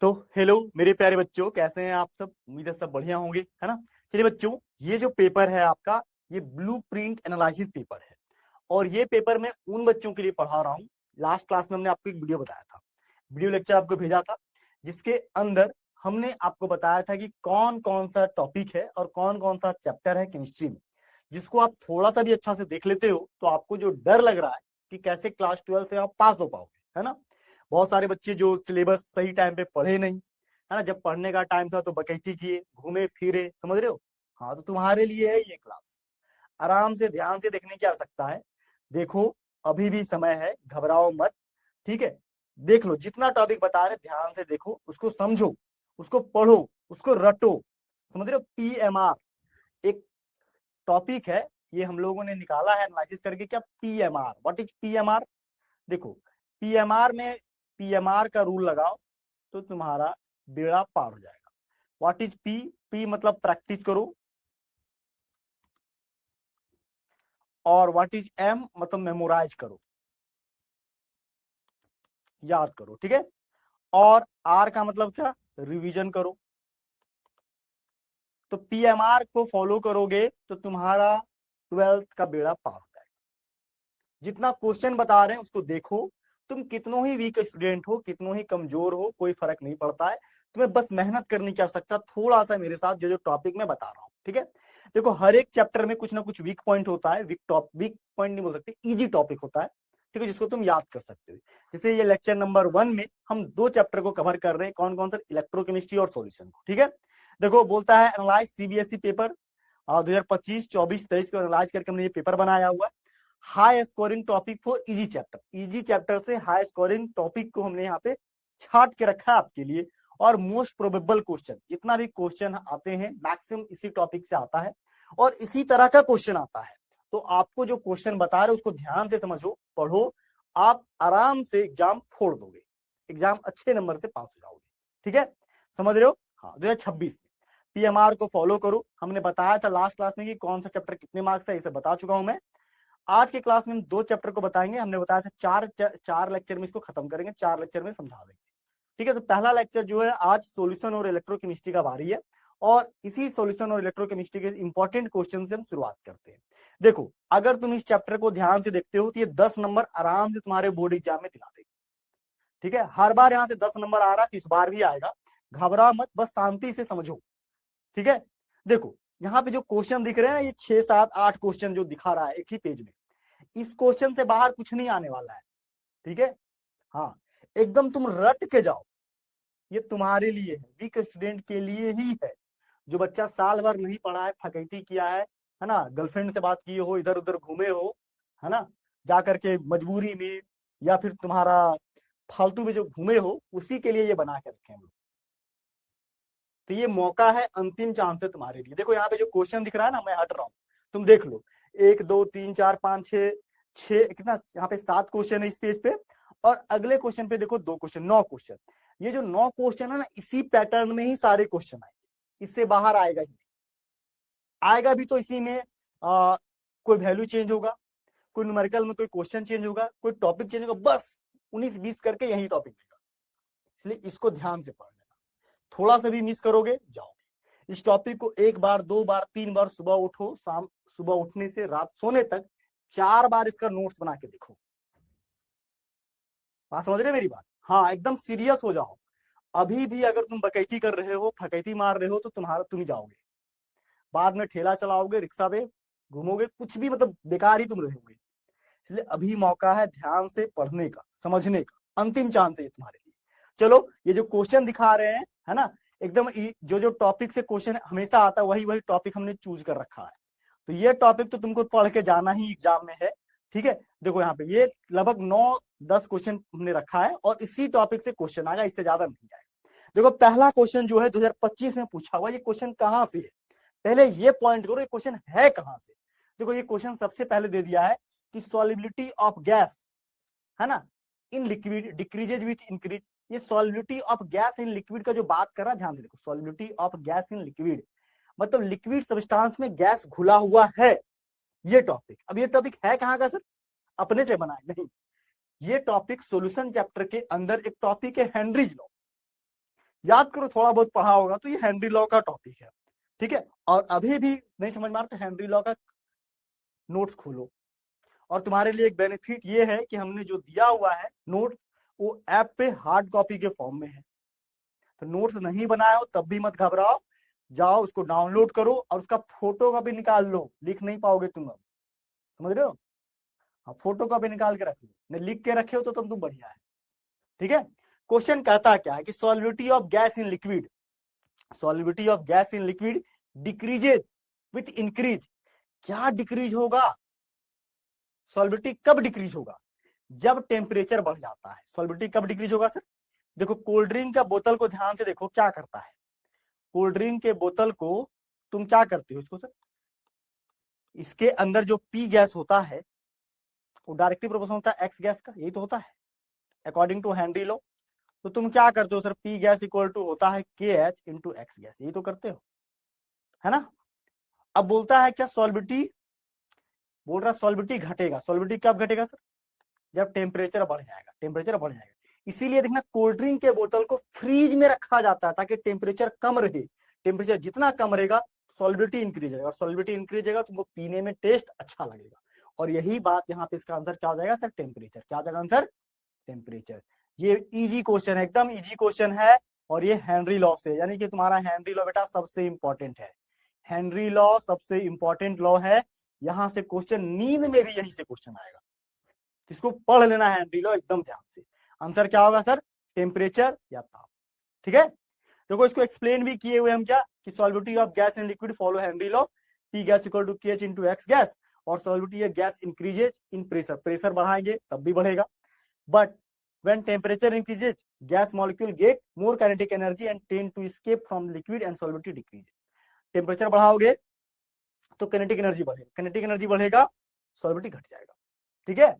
तो हेलो मेरे प्यारे बच्चों, कैसे हैं आप सब। उम्मीद है सब बढ़िया होंगे, है ना। चलिए बच्चों, ये जो पेपर है आपका, ये ब्लू प्रिंट एनालिसिस पेपर है। और ये पेपर मैं उन बच्चों के लिए पढ़ा रहा हूँ। लास्ट क्लास में हमने आपको एक वीडियो बताया था, वीडियो लेक्चर आपको भेजा था, जिसके अंदर हमने आपको बताया था कि कौन कौन सा टॉपिक है और कौन कौन सा चैप्टर है केमिस्ट्री में। जिसको आप थोड़ा सा भी अच्छा से देख लेते हो तो आपको जो डर लग रहा है कि कैसे क्लास 12 से आप पास हो पाओगे, है ना। बहुत सारे बच्चे जो सिलेबस सही टाइम पे पढ़े नहीं, है ना, जब पढ़ने का टाइम था तो बकैती किए, घूमे फिरे, समझ रहे हो। हाँ, तो तुम्हारे लिए है ये क्लास। आराम से ध्यान से देखने की आवश्यकता है। देखो, अभी भी समय है, घबराओ मत। ठीक है, देख लो, जितना टॉपिक बता रहे ध्यान से देखो, उसको समझो, उसको पढ़ो, उसको रटो। समझ रहे हो। पीएमआर एक टॉपिक है, ये हम लोगों ने निकाला है एनालिसिस करके। क्या पीएमआर, व्हाट इज पीएमआर। देखो, पीएमआर में पीएमआर का रूल लगाओ तो तुम्हारा बेड़ा पार हो जाएगा। What is P. पी मतलब प्रैक्टिस करो, और व्हाट इज एम मतलब मेमोराइज करो, याद करो। ठीक है, और आर का मतलब क्या, रिवीजन करो। तो पीएमआर को फॉलो करोगे तो तुम्हारा 12th का बेड़ा पार हो जाएगा। जितना क्वेश्चन बता रहे हैं उसको देखो। तुम कितनों ही वीक स्टूडेंट हो, कितनों ही कमजोर हो, कोई फर्क नहीं पड़ता है। तुम्हें बस मेहनत करने की आवश्यकता, थोड़ा सा मेरे साथ जो जो टॉपिक मैं बता रहा हूँ। ठीक है, देखो, हर एक चैप्टर में कुछ ना कुछ वीक पॉइंट होता है। वीक पॉइंट नहीं बोल सकते, इजी टॉपिक होता है। ठीक है, जिसको तुम याद कर सकते हो। जैसे ये लेक्चर नंबर 1 में हम 2 चैप्टर को कवर कर रहे हैं। कौन कौन सा, इलेक्ट्रोकेमिस्ट्री और सॉल्यूशन को। ठीक है, देखो, बोलता है एनालाइज सीबीएसई पेपर 2025, 24, 23 को एनालाइज करके हमने ये पेपर बनाया हुआ है। High scoring topic for easy chapter, easy chapter से हाई स्कोरिंग टॉपिक को हमने यहाँ पे छाट के रखा है आपके लिए। और मोस्ट प्रोबेबल क्वेश्चन, जितना भी क्वेश्चन आते हैं मैक्सिमम इसी टॉपिक से आता है और इसी तरह का क्वेश्चन आता है। तो आपको जो क्वेश्चन बता रहे उसको ध्यान से समझो, पढ़ो। आप आराम से एग्जाम फोड़ दोगे, एग्जाम अच्छे नंबर से पास हो जाओगे। ठीक है, समझ रहे हो। हाँ, 2026 में पीएमआर को फॉलो करो। हमने बताया था लास्ट क्लास में कि कौन सा चैप्टर कितने मार्क्स है, इसे बता चुका हूं मैं। आज के क्लास में हम 2 चैप्टर को बताएंगे। हमने बताया था चार लेक्चर में इसको खत्म करेंगे, 4 लेक्चर में समझा देंगे। ठीक है, तो पहला लेक्चर जो है आज सॉल्यूशन और इलेक्ट्रोकेमिस्ट्री का बारी है। और इसी सॉल्यूशन और इलेक्ट्रोकेमिस्ट्री के इंपॉर्टेंट क्वेश्चन से हम शुरुआत करते हैं। देखो, अगर तुम इस चैप्टर को ध्यान से देखते हो तो ये 10 नंबर आराम से तुम्हारे बोर्ड एग्जाम में दिला देगी। ठीक है, हर बार यहाँ से 10 नंबर आ रहा है, इस बार भी आएगा। घबरा मत, बस शांति से समझो। ठीक है, देखो, यहाँ पे जो क्वेश्चन दिख रहे हैं ना, ये 6, 7, 8 क्वेश्चन जो दिखा रहा है एक ही पेज में, इस क्वेश्चन से बाहर कुछ नहीं आने वाला है। ठीक है, हाँ, एकदम तुम रट के जाओ। ये तुम्हारे लिए है, वीक स्टूडेंट के लिए ही है। जो बच्चा साल भर नहीं पढ़ा है, फकैती किया है ना, गर्लफ्रेंड से बात किए हो, इधर उधर घूमे हो, है ना, जा करके मजबूरी में, या फिर तुम्हारा फालतू में जो घूमे हो, उसी के लिए ये बना के रखे हैं। तो ये मौका है, अंतिम चांस है तुम्हारे लिए। देखो, यहाँ पे जो क्वेश्चन दिख रहा है ना, मैं हट रहा हूँ, तुम देख लो। 1, 2, 3, 4, 5, 6, 6 कितना, यहाँ पे 7 क्वेश्चन है इस पेज पे। और अगले क्वेश्चन पे देखो 2 क्वेश्चन, 9 क्वेश्चन। ये जो 9 क्वेश्चन है ना, इसी पैटर्न में ही सारे क्वेश्चन आएंगे, इससे बाहर आएगा ही नहीं। आएगा भी तो इसी में कोई वैल्यू चेंज होगा, कोई न्यूमेरिकल में कोई क्वेश्चन चेंज होगा, कोई टॉपिक चेंज होगा, बस 19-20 करके यही टॉपिक देगा। इसलिए इसको ध्यान से पढ़ लेना, थोड़ा सा भी मिस करोगे जाओगे। इस टॉपिक को 1 बार, 2 बार, 3 बार, सुबह उठो, शाम, सुबह उठने से रात सोने तक 4 बार इसका नोट्स बना के देखो। बात समझ रहे मेरी बात। हाँ, एकदम सीरियस हो जाओ। अभी भी अगर तुम बकैती कर रहे हो, फकैती मार रहे हो, तो तुम ही जाओगे। बाद में ठेला चलाओगे, रिक्शा पे घूमोगे, कुछ भी, मतलब बेकार ही तुम रहोगे। इसलिए अभी मौका है ध्यान से पढ़ने का, समझने का, अंतिम चांस है तुम्हारे लिए। चलो, ये जो क्वेश्चन दिखा रहे हैं, है ना, एकदम जो जो टॉपिक से क्वेश्चन हमेशा आता है, वही वही टॉपिक हमने चूज कर रखा है। तो ये टॉपिक तो तुमको पढ़ के जाना ही एग्जाम में है। ठीक है, देखो यहाँ पे ये लगभग 9-10 क्वेश्चन हमने रखा है और इसी टॉपिक से क्वेश्चन आएगा, इससे ज्यादा नहीं आएगा। देखो, पहला क्वेश्चन जो है 2025 में पूछा हुआ, ये क्वेश्चन कहां से है, पहले ये पॉइंट करो, ये क्वेश्चन है कहां से। देखो, ये क्वेश्चन सबसे पहले दे दिया है कि सॉल्युबिलिटी ऑफ गैस, है ना, in liquid decreases with increase. ये solubility of gas in liquid का जो बात कर रहा है, ध्यान से देखो, solubility of gas in liquid मतलब लिक्विड सब्सटेंस में गैस घुला हुआ है, ये टॉपिक। अब ये टॉपिक है कहां का सर, अपने से बनाए नहीं, ये टॉपिक सॉल्यूशन चैप्टर के अंदर एक टॉपिक है, हेनरीज लॉ। याद करो, थोड़ा बहुत पढ़ा होगा तो ये हेनरी लॉ का टॉपिक है, ठीक है। और अभी भी नहीं समझ में आ रहा तो हेनरी लॉ का नोट्स खोलो। और तुम्हारे लिए एक बेनिफिट ये है कि हमने जो दिया हुआ है नोट, वो ऐप पे हार्ड कॉपी के फॉर्म में है। तो नोट्स नहीं बनाए हो तब भी मत घबराओ, जाओ उसको डाउनलोड करो और उसका फोटो कॉपी निकाल लो। लिख नहीं पाओगे तुम अब, समझ रहे हो? हाँ, फोटो कॉपी निकाल के रख लो, नहीं लिख के रखे हो तो तुम बढ़िया है, ठीक है। क्वेश्चन कहता क्या है कि solubility of gas in liquid, solubility of gas in liquid decreases with increase. क्या डिक्रीज होगा? सॉल्युबिलिटी कब डिक्रीज होगा? जब टेम्परेचर बढ़ जाता है। सॉल्युबिलिटी कब डिक्रीज होगा सर? देखो कोल्ड ड्रिंक का बोतल को ध्यान से देखो क्या करता है। कोल्ड ड्रिंक के बोतल को तुम क्या करते हो इसको सर, इसके अंदर जो पी गैस होता है वो डायरेक्टली प्रोपोर्शनल होता है एक्स गैस का, यही तो होता है अकॉर्डिंग टू हेनरी लॉ। तो तुम क्या करते हो sir, P gas equal to होता है के एच इंटू एक्स गैस, यही तो करते हो, है ना। अब बोलता है क्या सॉल्युबिलिटी, बोल रहा सॉल्युबिलिटी घटेगा। सॉल्युबिलिटी कब घटेगा सर? जब टेम्परेचर बढ़ जाएगा, टेम्परेचर बढ़ जाएगा। इसीलिए देखना कोल्ड ड्रिंक के बोतल को फ्रीज में रखा जाता है ताकि टेम्परेचर कम रहे। टेम्परेचर जितना कम रहेगा सॉल्युबिलिटी इंक्रीज रहेगा, और सॉल्युबिलिटी इंक्रीज रहेगा तुमको पीने में टेस्ट अच्छा लगेगा। और यही बात यहाँ पे इसका आंसर क्या हो जाएगा सर? टेम्परेचर। क्या हो जाएगा आंसर? टेम्परेचर। ये इजी क्वेश्चन है, एकदम इजी क्वेश्चन है। और ये हेनरी लॉ से, यानी कि तुम्हारा हेनरी लॉ बेटा सबसे इंपॉर्टेंट है। हेनरी लॉ सबसे इंपॉर्टेंट लॉ है। यहां से क्वेश्चन नींद में भी यही से क्वेश्चन आएगा, इसको पढ़ लेना है हेनरी लॉ एकदम ध्यान से। आंसर क्या होगा सर? टेम्परेचर या ताप, ठीक है। देखो इसको एक्सप्लेन भी किए हुए हम क्या कि solubility of gas in liquid follow Henry law, P gas equal to K H into X gas. और solubility of gas increases in pressure, pressure बढ़ाएंगे तब भी बढ़ेगा। But when temperature increases gas molecule get more kinetic energy and tend to escape from liquid and solubility decrease। Temperature बढ़ाओगे तो kinetic energy बढ़ेगा, kinetic energy बढ़ेगा solubility घट जाएगा, ठीक है।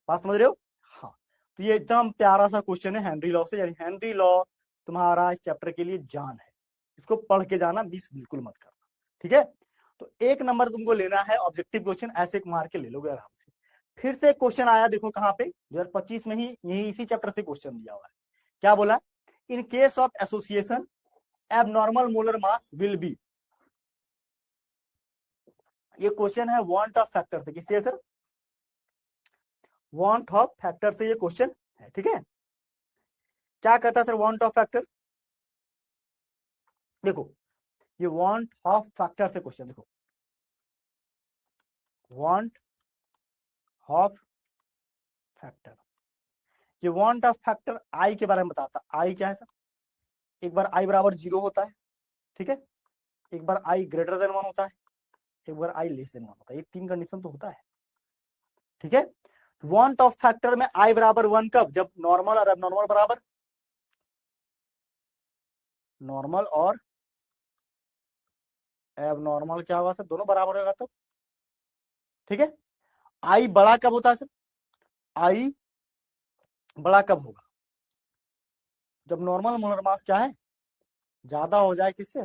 बात समझ रहे हो? हाँ, तो ये एकदम प्यारा सा क्वेश्चन है हेनरी लॉ से, यानी हेनरी लॉ तुम्हारा इस चैप्टर के लिए जान है। इसको पढ़ के जाना, मिस बिल्कुल मत करना, ठीक है। तो एक नंबर तुमको लेना है, ऑब्जेक्टिव क्वेश्चन ऐसे मार के ले लोगे आराम से। फिर से क्वेश्चन आया, देखो कहां पे 2025 में ही, यही इसी चैप्टर से क्वेश्चन दिया हुआ है। क्या बोला? इन case of association abnormal molar mass will be. ये क्वेश्चन है वांट ऑफ फैक्टर से, किससे सर? वांट ऑफ फैक्टर से ये क्वेश्चन है, ठीक है। क्या कहता है सर वांट ऑफ फैक्टर? देखो ये वांट ऑफ फैक्टर से क्वेश्चन, देखो वांट ऑफ फैक्टर, ये वांट ऑफ फैक्टर आई के बारे में बताता। आई क्या है सर? एक बार आई बराबर 0 होता है, ठीक है। एक बार आई ग्रेटर देन 1 होता है, एक बार आई लेस देन 1 होता है। ये तीन कंडीशन तो होता है, ठीक है। वांट ऑफ फैक्टर में आई बराबर 1 कब? जब नॉर्मल और एबनॉर्मल बराबर, नॉर्मल और एबनॉर्मल क्या होगा सर? दोनों बराबर होगा तब, ठीक है। आई बड़ा कब होता है सर? आई बड़ा कब होगा? जब नॉर्मल मोलर मास क्या है? ज्यादा हो जाए किससे?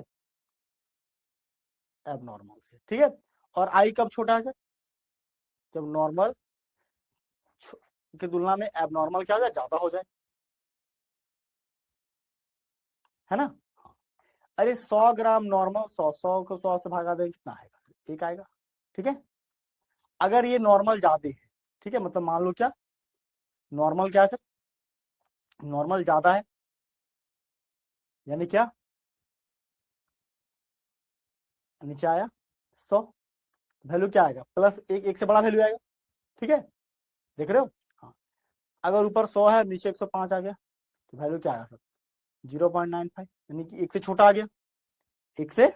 एबनॉर्मल से, ठीक है। और आई कब छोटा है सर? जब नॉर्मल की तुलना में एबनॉर्मल क्या हो जाए? ज्यादा हो जाए, है ना। अरे 100 ग्राम नॉर्मल, 100 को 100 से भागा दें कितना आएगा सर? 1 आएगा, ठीक है। अगर ये नॉर्मल ज्यादा है, ठीक है, मतलब मान लो क्या नॉर्मल क्या है सर? नॉर्मल ज्यादा है, यानी क्या? नीचे आया 100, वैल्यू क्या आएगा? प्लस 1, 1 से बड़ा वैल्यू आएगा, ठीक है। देख रहे हो? हाँ, अगर ऊपर 100 है नीचे 105 आ गया तो वैल्यू क्या आएगा सर? 0.95, यानी कि 1 से छोटा आ गया। 1 से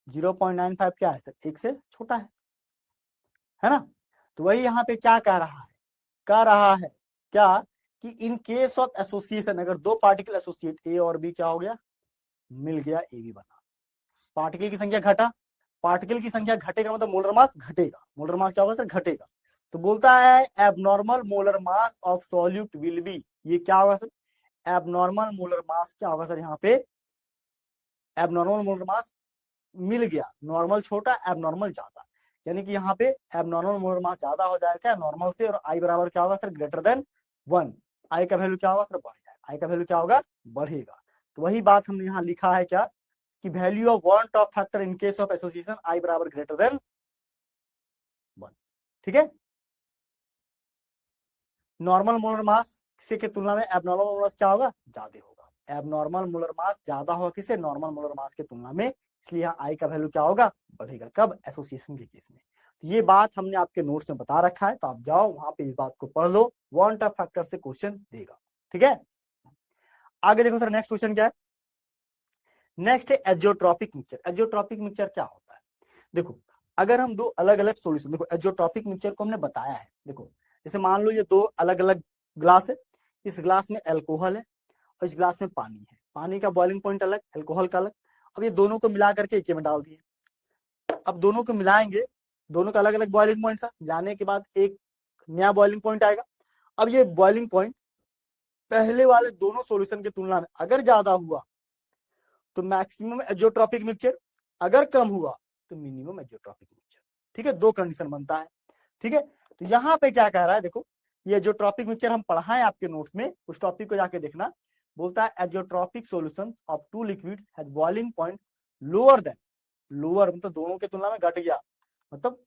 0.95 क्या है सर? 1 से छोटा है ना। तो वही यहाँ पे क्या कह रहा है? कह रहा है क्या कि इन केस ऑफ एसोसिएशन, अगर दो पार्टिकल एसोसिएट ए और बी क्या हो गया? मिल गया, ए बी बना, पार्टिकल की संख्या घटा, पार्टिकल की संख्या घटेगा मतलब मोलर मास घटेगा। मोलर मास क्या होगा सर? घटेगा। तो बोलता है abnormal molar mass of solute will be, ये क्या होगा सर? एबनॉर्मल मोलर मास क्या होगा सर? यहाँ पे एबनॉर्मल मोलर मास मिल गया, नॉर्मल छोटा एबनॉर्मल ज्यादा, यानी कि यहाँ पे एबनॉर्मल मोलर मास ज्यादा हो जाएगा नॉर्मल से, और आई बराबर क्या होगा सर? Greater than 1। आई का वैल्यू क्या होगा सर? बढ़ जाएगा। आई का वैल्यू क्या होगा, बढ़ेगा। तो वही बात हमने यहाँ लिखा है क्या, कि value of van't Hoff factor in case of association i बराबर ग्रेटर देन 1। ठीक है, नॉर्मल मोलर मास से के तुलना में एबनॉर्मल मोलर मास क्या होगा, ज्यादा होगा। एबनॉर्मल मोलर मास ज्यादा होगा किसे, नॉर्मल मोलर मास के तुलना में, इसलिए यहाँ आई का वैल्यू क्या होगा, बढ़ेगा। कब, एसोसिएशन के केस में। तो ये बात हमने आपके नोट्स में बता रखा है, तो आप जाओ वहां पे इस बात को पढ़ लो, वन टॉप फैक्टर से क्वेश्चन देगा। ठीक है, आगे देखो सर, नेक्स्ट क्वेश्चन क्या है। नेक्स्ट है एजियोट्रॉपिक मिक्सचर। एजियोट्रॉपिक मिक्सचर क्या होता है, देखो अगर हम दो अलग अलग सॉल्यूशन, देखो एजियोट्रॉपिक मिक्सचर को हमने बताया है। देखो जैसे मान लो ये दो अलग अलग ग्लास है, इस ग्लास में अल्कोहल है और इस ग्लास में पानी है। पानी का बॉइलिंग पॉइंट अलग, अल्कोहल का अलग। अब ये दोनों को मिला करके एक में डाल दिए। अब दोनों को मिलाएंगे, दोनों का अलग अलग बॉइलिंग पॉइंट था, मिलाने के बाद एक नया बॉइलिंग पॉइंट आएगा। अब ये बॉइलिंग पॉइंट पहले वाले दोनों सॉल्यूशन की तुलना में अगर ज्यादा हुआ तो मैक्सिमम एजियोट्रॉपिक मिक्सचर, अगर कम हुआ तो मिनिमम एजियोट्रॉपिक मिक्सचर। ठीक है, दो कंडीशन बनता है। ठीक है, तो यहाँ पे क्या कह रहा है, देखो ये एजियोट्रॉपिक मिक्सचर हम पढ़ाएं आपके नोट्स में, उस टॉपिक को जाके देखना। बोलता है azeotropic solution of two liquids has boiling point lower than, lower मतलब दोनों के तुलना में घट गया, मतलब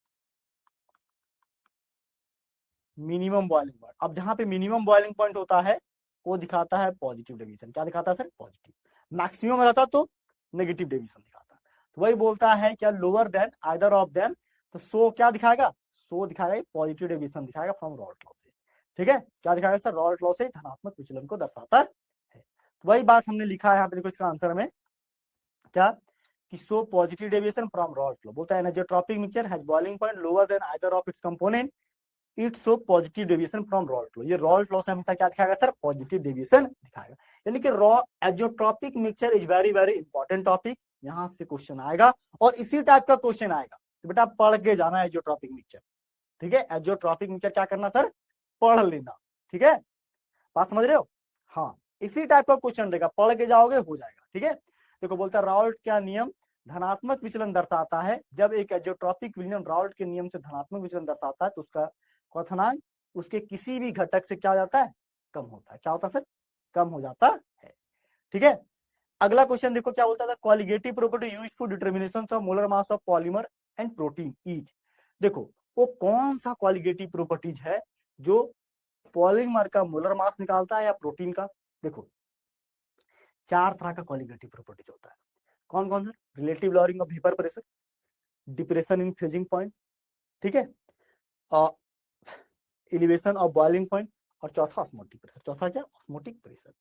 मिनिमम बॉइलिंग पॉइंट। अब जहां पे मिनिमम बॉइलिंग पॉइंट होता है वो दिखाता है पॉजिटिव डेविएशन। क्या दिखाता है सर, पॉजिटिव। मैक्सिमम रहता तो नेगेटिव डेविएशन दिखाता। तो वही बोलता है क्या, lower than either of them, तो सो क्या दिखाएगा, सो दिखाएगा पॉजिटिव डेविएशन दिखाएगा फ्रॉम रॉल्ट लॉ से। ठीक है, क्या दिखाएगा सर, रॉल्ट लॉ से धनात्मक विचलन को दर्शाता है। तो वही बात हमने लिखा है यहाँ पे, देखो इसका आंसर में क्या, कि so positive deviation from Raoult law. बोलता है azeotropic mixture has boiling point lower than either of its component it show positive deviation from Raoult law. ये रॉल्ट लॉ से हमेशा क्या दिखाएगा सर, पॉजिटिव डेविएशन दिखाएगा। यानी कि raw azeotropic mixture is very very important topic, यहां से क्वेश्चन आएगा और इसी टाइप का क्वेश्चन आएगा। तो बेटा पढ़ के जाना है एजियोट्रॉपिक मिक्सचर। ठीक है, एजियोट्रॉपिक मिक्सचर क्या करना सर, पढ़ लेना। ठीक है, बात समझ रहे हो, हाँ इसी टाइप का क्वेश्चन रहेगा, पढ़ के जाओगे हो जाएगा। ठीक है, देखो बोलता है राउल्ट क्या नियम धनात्मक विचलन दर्शाता है, जब एक एजियोट्रॉपिक विचलन राउल्ट के नियम से धनात्मक विचलन दर्शाता है तो उसका क्वथनांक उसके किसी भी घटक से क्या हो जाता है, कम होता है। क्या होता है सर, कम हो जाता है। ठीक है, अगला क्वेश्चन देखो क्या बोलता था, qualitative property used for determination of molar mass of polymer and protein is. देखो वो कौन सा क्वालिटेटिव प्रॉपर्टीज है जो पॉलीमर का मोलर मास निकालता है या प्रोटीन का। देखो चार तरह का क्वालिटेटिव प्रॉपर्टीज होता है। कौन कौन सा, relative lowering of vapour pressure, depression in freezing point, ठीक है, एलिवेशन ऑफ बॉइलिंग पॉइंट, और चौथा ऑस्मोटिक प्रेशर। चौथा क्या, ऑस्मोटिक प्रेशर।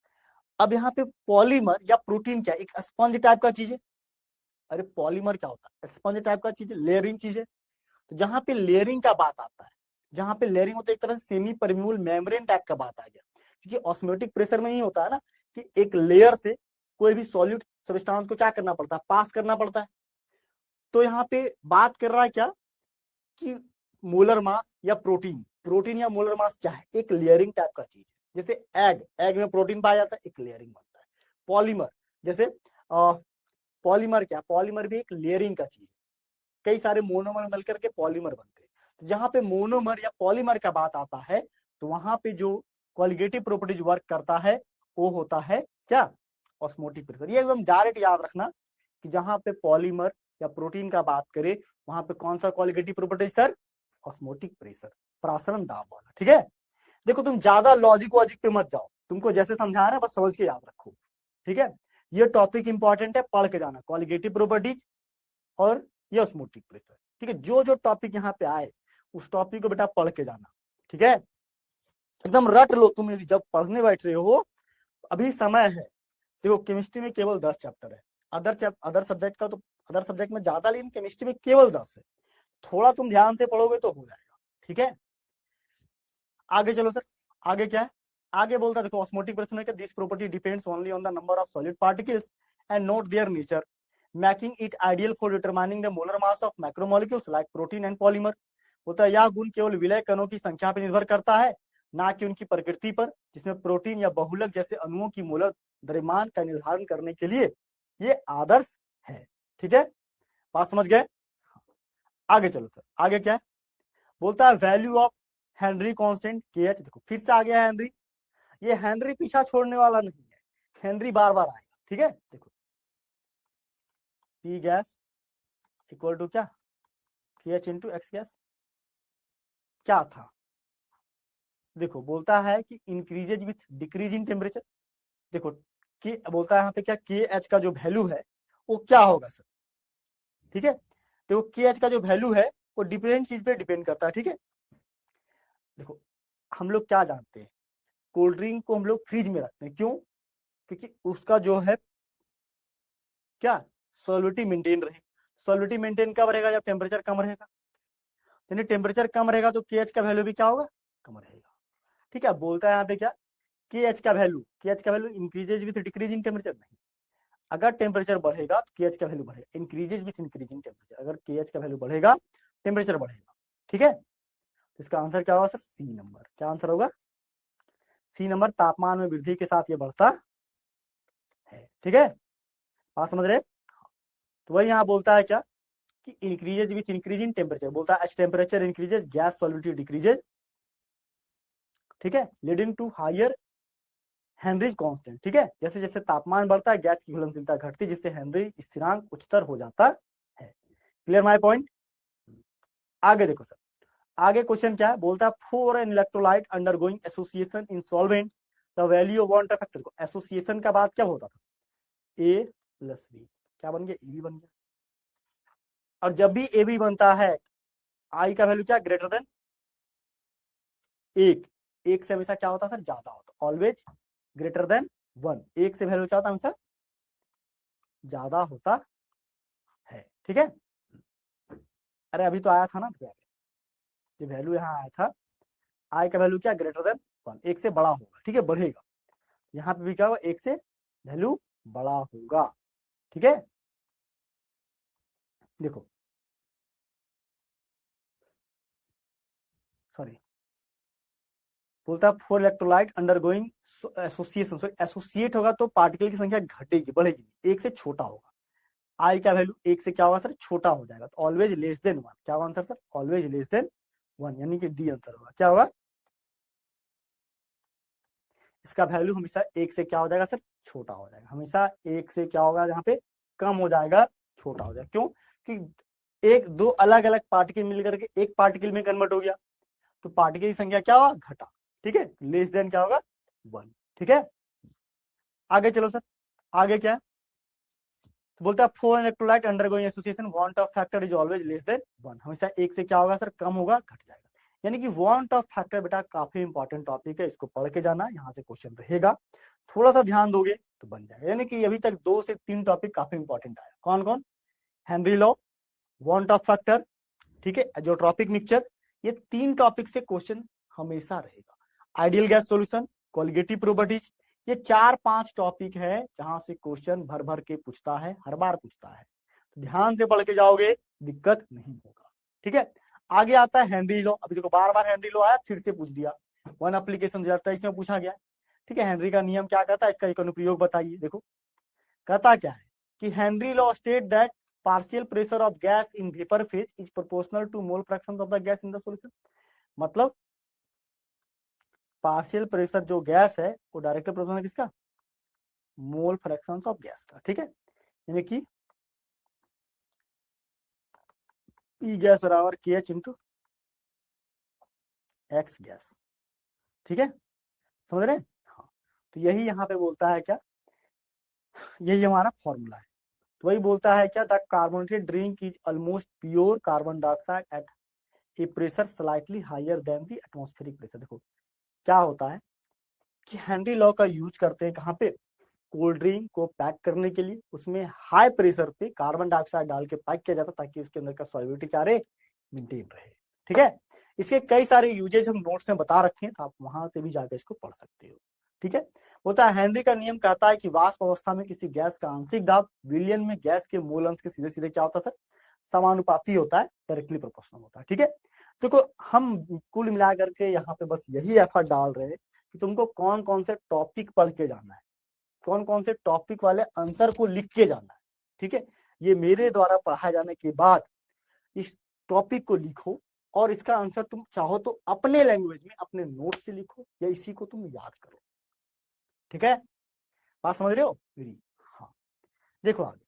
अब यहाँ पे पॉलीमर या प्रोटीन क्या, एक स्पंज टाइप का चीज है। अरे पॉलीमर क्या होता है, स्पंज टाइप का चीज है, लेयरिंग चीज है। तो जहां पे लेयरिंग का बात आता है, जहां पे लेयरिंग होता है, एक तरह से सेमी परमेबल मेम्ब्रेन टाइप का बात आ गया। क्योंकि ऑस्मोटिक प्रेशर में ही होता है ना कि एक लेयर से कोई भी सॉल्यूट सब्सटेंस को क्या करना पड़ता है, पास करना पड़ता है। तो यहाँ पे बात कर रहा है क्या, कि मोलर मास या प्रोटीन, प्रोटीन या मोलर मास क्या है, एक लेयरिंग टाइप का चीज है। जैसे एग, एग में प्रोटीन पाया जाता है, एक लेयरिंग बनता है। पॉलीमर, जैसे पॉलीमर क्या, पॉलीमर भी एक लेयरिंग का चीज है। कई सारे मोनोमर मिलकर के पॉलीमर बनते हैं। तो जहां पे मोनोमर या पॉलीमर का बात आता है तो वहां पे जो क्वालिटेटिव प्रॉपर्टीज वर्क करता है वो होता है क्या, ऑस्मोटिक प्रेशर। ये एकदम डायरेक्ट याद रखना कि जहां पे पॉलीमर या प्रोटीन का बात करें वहां पे कौन सा qualitative property sir, osmotic pressure, प्रासरण दाब वाला। ठीक है, देखो तुम ज्यादा लॉजिक वॉजिक पे मत जाओ, तुमको जैसे समझा रहे बस समझ के याद रखो। ठीक है, ये टॉपिक इंपॉर्टेंट है, पढ़ के जाना, क्वालिटेटिव प्रॉपर्टीज और ये ऑस्मोटिक प्रेशर। ठीक है, जो जो टॉपिक यहाँ पे आए उस टॉपिक को बेटा पढ़ के जाना। ठीक है, एकदम रट लो, तुम जब पढ़ने बैठ रहे हो अभी समय है। देखो केमिस्ट्री में केवल 10 चैप्टर है, अदर सब्जेक्ट का तो अदर सब्जेक्ट में ज्यादा, लेकिन केमिस्ट्री में केवल 10 है। थोड़ा तुम ध्यान से पढ़ोगे तो हो जाएगा। ठीक है, आगे चलो सर, आगे क्या है, आगे बोलता है देखो ऑस्मोटिक प्रेशर में this property depends only on the number of solid particles and not their nature, making it ideal for determining the molar mass of macromolecules like protein and polymer। होता है यह गुण केवल विलय कणों की संख्या पर निर्भर करता है, ना कि उनकी प्रकृति पर, जिसमें प्रोटीन या बहुलक जैसे अणुओं की मोलर द्रव्यमान का निर्धारण करने के लिए ये आदर्श है। ठीक है, बात समझ गए, आगे चलो सर, आगे क्या है, बोलता है वैल्यू ऑफ हेनरी कांस्टेंट के एच। देखो फिर से आ गया है हेनरी, ये हेनरी पीछा छोड़ने वाला नहीं है, हेनरी बार बार आएगा। ठीक है, देखो पी गैस इक्वल टू क्या, KH इंटू एक्स गैस। क्या था, देखो बोलता है कि increases with decrease in temperature. देखो कि बोलता है यहाँ पे क्या, KH का जो वैल्यू है वो क्या होगा सर। ठीक है, तो KH का जो वैल्यू है वो डिफरेंट चीज पे डिपेंड करता है। ठीक है, देखो हम लोग क्या जानते हैं, कोल्ड ड्रिंक को हम लोग फ्रिज में रखते हैं, क्यों, क्योंकि उसका जो है क्या, सॉल्युटी मेंटेन रहे। सॉल्युटी मेंटेन कब रहेगा, जब टेम्परेचर कम रहेगा। यानी टेम्परेचर कम रहेगा तो KH का वैल्यू भी क्या होगा, कम रहेगा। ठीक है, बोलता है यहाँ पे क्या, KH का value increases with decrease in temperature, नहीं, अगर टेम्परेचर बढ़ेगा तो KH का वैल्यू बढ़ेगा, इंक्रीजेज विथ इंक्रीजिंग टेम्परेचर, अगर KH का वैल्यू बढ़ेगा टेम्परेचर बढ़ेगा। ठीक है, तो इसका आंसर क्या होगा सर, सी नंबर। क्या आंसर होगा, सी नंबर, तापमान में वृद्धि के साथ ये बढ़ता है। ठीक है, बात समझ रहे। तो वही यहाँ बोलता है क्या कि इंक्रीजेज विथ इंक्रीजिंग टेम्परेचर, बोलता है as temperature increases gas solubility decreases. ठीक है, leading to higher Henry's constant. ठीक है, जैसे जैसे तापमान बढ़ता है गैस की घुलनशीलता घटती है, जिससे हेनरी स्थिरांक उच्चतर हो जाता है। Clear my point. आगे देखो सर, आगे क्वेश्चन क्या है, बोलता है for an electrolyte undergoing association in solvent the value of water factor को, एसोसिएशन का बाद क्या होता था, A प्लस बी, क्या बन गया, AB बन गया। और जब भी AB बनता है I का वैल्यू क्या, ग्रेटर देन एक से हमेशा क्या होता है सर, ज्यादा होता, ऑलवेज ग्रेटर देन 1, एक से वैल्यू क्या होता है, हमेशा ज्यादा होता है। ठीक है, अरे अभी तो आया था ना, जो वैल्यू यहाँ आया था, I का वैल्यू क्या, ग्रेटर देन 1, एक से बड़ा होगा। ठीक है, बढ़ेगा, यहाँ पे भी क्या होगा, एक से वैल्यू बड़ा होगा। ठीक है, देखो सॉरी, बोलता है four electrolyte undergoing association, associate होगा तो पार्टिकल की संख्या घटेगी, बढ़ेगी, एक से छोटा होगा। आई का वैल्यू एक से क्या होगा सर, छोटा हो जाएगा, तो ऑलवेज लेस देन 1, क्या होगा answer sir, always less than 1, यानी कि डी आंसर होगा। क्या होगा, इसका वैल्यू हमेशा एक से क्या हो जाएगा सर, छोटा हो जाएगा, हमेशा एक से क्या होगा, यहाँ पे कम हो जाएगा, छोटा हो जाएगा। क्यों कि एक दो अलग अलग पार्टिकल मिलकर के एक पार्टिकल में कन्वर्ट हो गया, तो पार्टिकल की संख्या क्या होगा, घटा। ठीक है, लेस देन क्या होगा, 1। ठीक है, आगे चलो सर, आगे क्या है, तो बोलता है four electrolyte undergoing association want Hoff factor is always less than 1, हमेशा एक से क्या होगा सर, कम होगा, घट जाएगा। यानी कि वांट ऑफ फैक्टर बेटा काफी इंपॉर्टेंट टॉपिक है, इसको पढ़ के जाना, यहाँ से क्वेश्चन रहेगा, थोड़ा सा ध्यान दोगे तो बन जाएगा। यानी कि अभी तक 2 से 3 टॉपिक काफी इंपॉर्टेंट आया, कौन कौन, Henry law, want Hoff factor, ठीक है, जो ट्रॉपिक मिक्सचर, ये 3 टॉपिक से क्वेश्चन हमेशा रहेगा। Ideal gas solution, colligative properties, ये 4-5 टॉपिक है जहां से क्वेश्चन भर भर के पूछता है, हर बार पूछता है, तो ध्यान से पढ़ के जाओगे, दिक्कत नहीं होगा। ठीक है, आगे आता है हेनरी लॉ। अभी देखो बार बार हेनरी लॉ आया, फिर से पूछ दिया, 1 एप्लीकेशन 2023 में पूछा गया। ठीक है, हेनरी का नियम क्या कहता है, इसका एक अनुप्रयोग बताइए। देखो कहता क्या है कि Henry law state that partial pressure of gas in vapor phase is proportional to mole fraction of the gas in the solution। मतलब पार्शियल प्रेशर जो गैस है वो डायरेक्ट प्रोपोर्शनल है किसका, मोल फ्रैक्शन ऑफ गैस का। ठीक है, यानी कि पी गैस बराबर KH इंटू एक्स गैस। ठीक है, समझ रहे हैं, हाँ, तो यही यहाँ पे बोलता है क्या, यही हमारा फॉर्मूला है। तो वही बोलता है क्या, the carbonated drink is almost pure carbon dioxide at a pressure slightly higher than the atmospheric pressure. देखो क्या होता है कि हेनरी लॉ का यूज करते हैं कहाँ पे, कोल्ड ड्रिंक को पैक करने के लिए, उसमें हाई प्रेशर पे कार्बन डाइऑक्साइड डाल के पैक किया जाता ताकि उसके अंदर का सॉल्युबिलिटी क्या रहे, मेंटेन रहे। ठीक है, इसके कई सारे यूजेज हम नोट्स में बता रखे हैं, तो आप वहां से भी जाकर इसको पढ़ सकते हो। ठीक है, होता है हेनरी का नियम कहता है कि वाष्प अवस्था में किसी गैस का आंशिक दाब विलियन में गैस के मूल अंश के सीधे सीधे क्या होता है सर, समानुपाती होता है, डायरेक्टली प्रोपोर्शनल होता है। ठीक है, देखो हम कुल मिलाकर के यहाँ पे बस यही एफर्ट डाल रहे हैं कि तुमको कौन कौन से टॉपिक पढ़ के जाना है, कौन कौन से टॉपिक वाले आंसर को लिख के जाना है। ठीक है, ये मेरे द्वारा पढ़ाए जाने के बाद इस टॉपिक को लिखो और इसका आंसर तुम चाहो तो अपने लैंग्वेज में अपने नोट से लिखो या इसी को तुम याद करो। ठीक है, बात समझ रहे हो मेरी? हाँ, देखो आगे।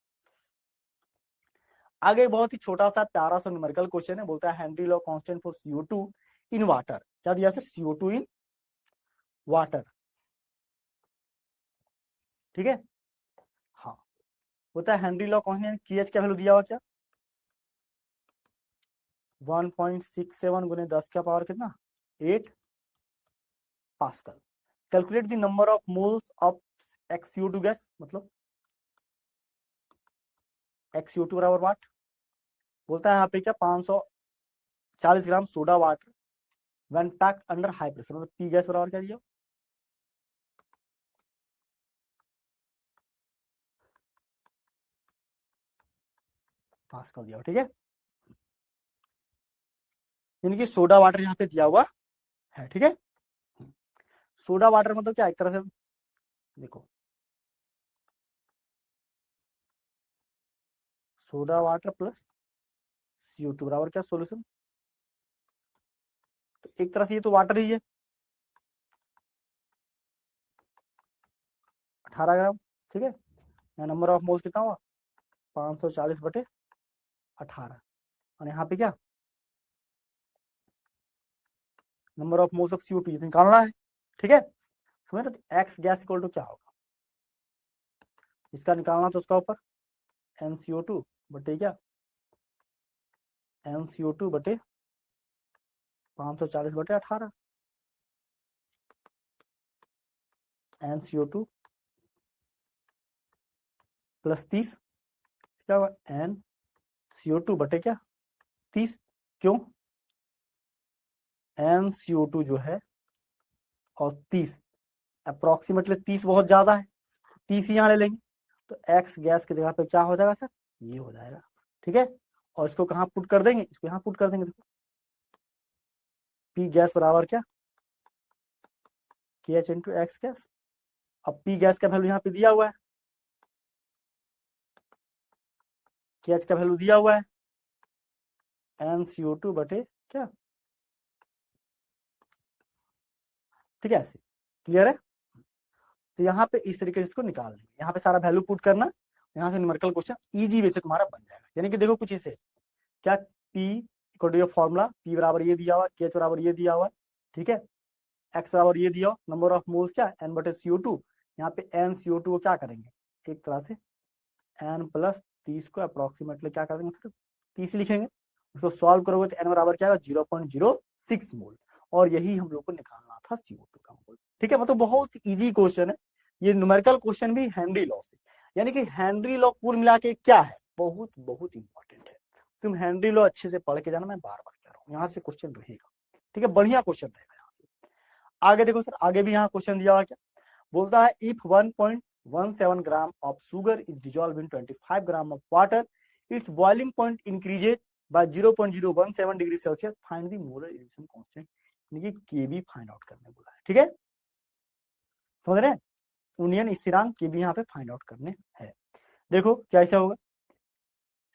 आगे बहुत ही छोटा सा प्यारा सा न्यूमेरिकल क्वेश्चन है, बोलता है Henry law constant for CO2 in water. क्या दिया सर? CO2 इन वाटर, ठीक है। हाँ, होता है हेनरी लॉ कांस्टेंट, KH का वैल्यू दिया हुआ क्या? 1.67 गुने 10 का पावर कितना? 8 pascal. Calculate the number of moles of XCO2 gas, मतलब XCO2 बराबर वाट। बोलता है यहाँ पे क्या? 540 gram soda water when packed under high pressure, मतलब P गैस बराबर क्या दिया? पास्कल दिया, ठीक है। यानी कि सोडा वाटर यहाँ पे दिया हुआ है, ठीक है। सोडा वाटर मतलब क्या? एक तरह से देखो, सोडा वाटर प्लस CO2 बराबर क्या? सोल्यूशन। तो एक तरह से ये तो वाटर ही है, 18 ग्राम, ठीक है। यहाँ नंबर ऑफ मोल्स कितना हुआ? 540/18। और यहाँ पे क्या? Number of moles of CO2 निकालना है, ठीक है। समझ रहे? एक्स गैस इक्वल टू क्या होगा? इसका निकालना तो उसका ऊपर NCO2 बटे क्या? NCO2 बटे 540/18। NCO2 प्लस 30 क्या हुआ? NCO2 बटे क्या? 30। क्यों? NCO2 जो है और 30, अप्रोक्सीमेटली 30 बहुत ज्यादा है, 30 यहाँ ले लेंगे, तो एक्स गैस की जगह पे क्या हो जाएगा सर? ये हो जाएगा, ठीक है। और इसको कहाँ पुट कर देंगे? इसको यहाँ पुट कर देंगे। देखो, P गैस बराबर क्या? KH into X gas. अब P गैस का वैल्यू यहाँ पे दिया हुआ है, KH का वैल्यू दिया हुआ है NCO2 बटे क्या, ठीक है। ऐसे क्लियर है? तो यहाँ पे इस तरीके से इसको निकाल लेंगे, यहाँ पे सारा वैल्यू पुट करना, यहाँ से न्यूमेरिकल क्वेश्चन इजी वे से तुम्हारा बन जाएगा। यानी कि देखो कुछ ऐसे, क्या P equal to formula, P बराबर ये दिया हुआ, KH बराबर ये दिया हुआ, ठीक है। एक्स बराबर ये दिया, नंबर ऑफ मोल्स क्या? N बटे CO2। यहाँ पे NCO2 को क्या करेंगे? एक तरह से N प्लस 30 को अप्रोक्सीमेटली क्या कर देंगे सर? 30 लिखेंगे। उसको सॉल्व करोगे तो N बराबर क्या आएगा? 0.06 मोल। और यही हम लोग को निकालना था CO2 का मोल, ठीक है। मतलब बहुत इजी क्वेश्चन है ये, न्यूमेरिकल क्वेश्चन भी हेनरी लॉ से। यानी कि हेनरी लॉ कुल मिला के क्या है? बहुत बहुत इंपॉर्टेंट है। तुम हेनरी लॉ अच्छे से पढ़ के जाना, मैं बार बार कह रहा हूँ, यहाँ से क्वेश्चन रहेगा, ठीक है। बढ़िया क्वेश्चन रहेगा यहाँ से। आगे देखो सर, आगे भी यहाँ क्वेश्चन दिया हुआ क्या? बोलता है if 1.17 gram of sugar is dissolve in 25 gram of water, it's boiling point increases by 0.017 degree celsius, find the molar addition constant. यानी कि केबी फाइंड आउट करने बोला है, ठीक है। समझ रहे हैं? उन्नयन स्थिरांक केबी यहाँ पे फाइंड आउट करने हैं। देखो कैसे होगा,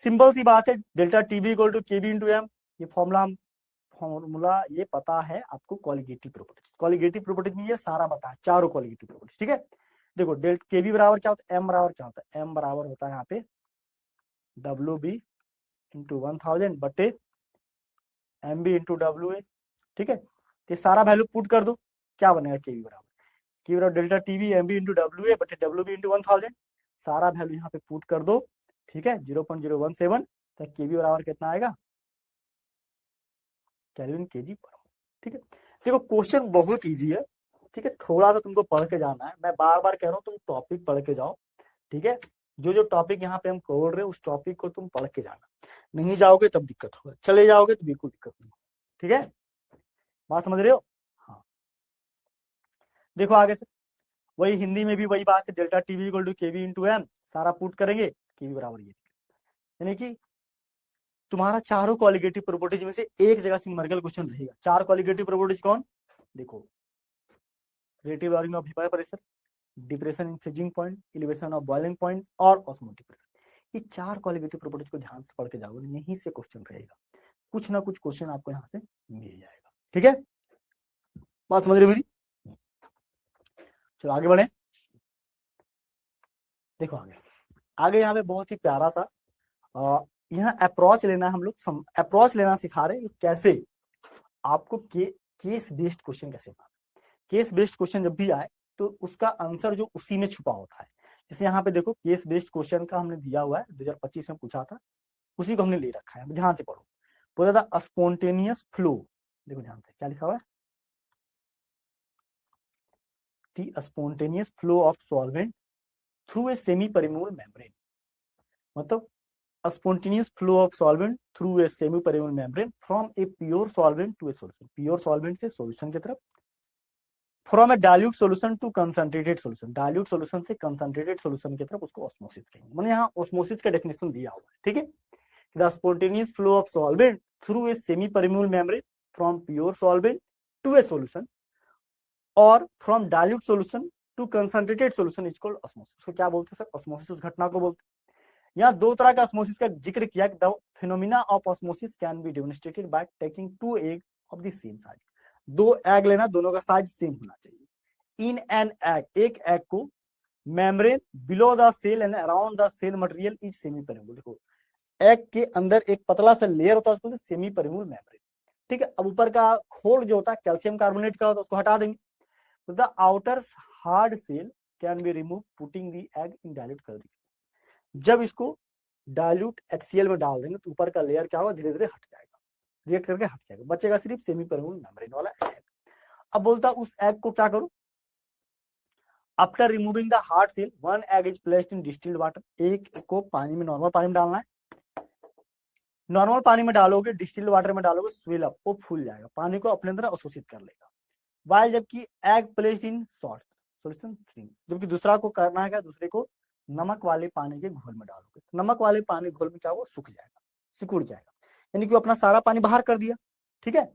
सिंपल सी बात है, delta T B equal to K B into M. ये फॉर्मूला ये पता है आपको, कॉलिगेटिव प्रॉपर्टीज। कॉलिगेटिव प्रॉपर्टीज में ये सारा बता है, चारों कॉलिगेटिव प्रॉपर्टीज, ठीक है। देखो डेल्टा केबी बराबर क्या होता है? एम बराबर क्या होता है? एम बराबर होता है यहाँ पे WB इंटू 1000 बटे MB इंटू WA, ठीक है। ये सारा वैल्यू पुट कर दो, क्या बनेगा? केबी बराबर delta TB MB into WA बटे WB इंटू 1000। सारा वैल्यू यहाँ पे पुट कर दो, ठीक है। 0.017, तो केबी बराबर कितना आएगा? केल्विन केजी पर, ठीक है। देखो क्वेश्चन बहुत इजी है, ठीक है। थोड़ा सा तुमको पढ़ के जाना है, मैं बार बार कह रहा हूँ तुम टॉपिक पढ़ के जाओ, ठीक है। जो जो टॉपिक यहाँ पे हम खोल रहे हैं उस टॉपिक को तुम पढ़ के जाना, नहीं जाओगे तब दिक्कत होगा, चले जाओगे तो बिल्कुल दिक्कत नहीं, ठीक है। बात समझ रहे हो? हाँ, देखो आगे से वही हिंदी में भी वही बात है, delta T V equal to K V into M, सारा पुट करेंगे, केवी बराबर ये, यानी कि तुम्हारा चारों कॉलिगेटिव प्रॉपर्टीज में से एक जगह से न्यूमेरिकल क्वेश्चन रहेगा। चार कॉलिगेटिव प्रॉपर्टीज कौन? देखो, relative lowering of vapour pressure, depression in freezing point, elevation of boiling point और ऑस्मोटिक प्रेशर। ये चार क्वालिटेटिव प्रॉपर्टीज को ध्यान से पढ़ के जाओगे, यहीं से क्वेश्चन रहेगा, कुछ ना कुछ क्वेश्चन आपको यहाँ से मिल जाएगा, ठीक है। बात समझ रहे हो मेरी? चलो आगे बढ़े। देखो आगे आगे यहाँ पे बहुत ही प्यारा सा यहाँ अप्रोच लेना, हम लोग अप्रोच लेना सिखा रहे हैं कि कैसे आपको केस बेस्ड क्वेश्चन कैसे बनाना। केस बेस्ड क्वेश्चन जब भी आए तो उसका आंसर जो उसी में छुपा होता है। जैसे यहाँ पे देखो केस बेस्ड क्वेश्चन का हमने दिया हुआ है, 2025 में पूछा था, उसी को हमने ले रखा है। ध्यान से पढ़ो, बोला था स्पॉन्टेनियस फ्लो। देखो ध्यान से क्या लिखा हुआ है, the spontaneous flow of solvent through a semi permeable membrane. मतलब spontaneous flow of solvent through a semi permeable membrane from a pure solvent to a solution। Pure solvent से सॉल्यूशन की तरफ, from a dilute solution to concentrated solution, dilute solution से concentrated solution की तरफ, उसको osmosis कहेंगे। मैंने यहाँ ऑस्मोसिस का डेफिनेशन दिया हुआ है, ठीक है। The spontaneous flow of solvent through a semi permeable membrane from pure solvent to a solution और from dilute solution to concentrated solution is called osmosis. उसको क्या बोलते हैं सर? ऑस्मोसिस उस घटना को बोलते हैं। यहाँ दो तरह का ऑस्मोसिस का जिक्र किया, the phenomena of osmosis can be demonstrated by taking two egg of the same size. दो एग लेना, दोनों का साइज सेम होना चाहिए। इन एन एग, एक एग को membrane below the shell and around the shell material is semi permeable. देखो egg के अंदर एक पतला सा लेयर होता है, उसको सेमी परमेबल मेम्ब्रेन, ठीक है। अब ऊपर का खोल जो होता है कैल्शियम कार्बोनेट का होता है, उसको हटा देंगे। तो the outer hard shell can be remove putting the egg in dilute कर देंगे। जब इसको डाइल्यूट HCl में डाल देंगे तो ऊपर का लेयर क्या होगा, धीरे धीरे हट जाएगा, रिएक्ट करके हट जाएगा, बचेगा सिर्फ सेमी परमेबल मेम्ब्रेन वाला एग। अब बोलता उस एग को क्या करो, after removing the hard shell one egg is placed in distilled water. एक को पानी में, नॉर्मल पानी में डालना है। नॉर्मल पानी में डालोगे, डिस्टिल्ड वाटर में डालोगे, स्वेल अप, वो फूल जाएगा, पानी को अपने अंदर अवशोषित कर लेगा। वाइल जबकि egg placed in salt solution shrink, जबकि दूसरा को करना है क्या, दूसरे को नमक वाले पानी के घोल में डालोगे, नमक वाले पानी घोल में क्या होगा, सूख जाएगा, सिकुड़ जाएगा, यानी कि अपना सारा पानी बाहर कर दिया, ठीक है,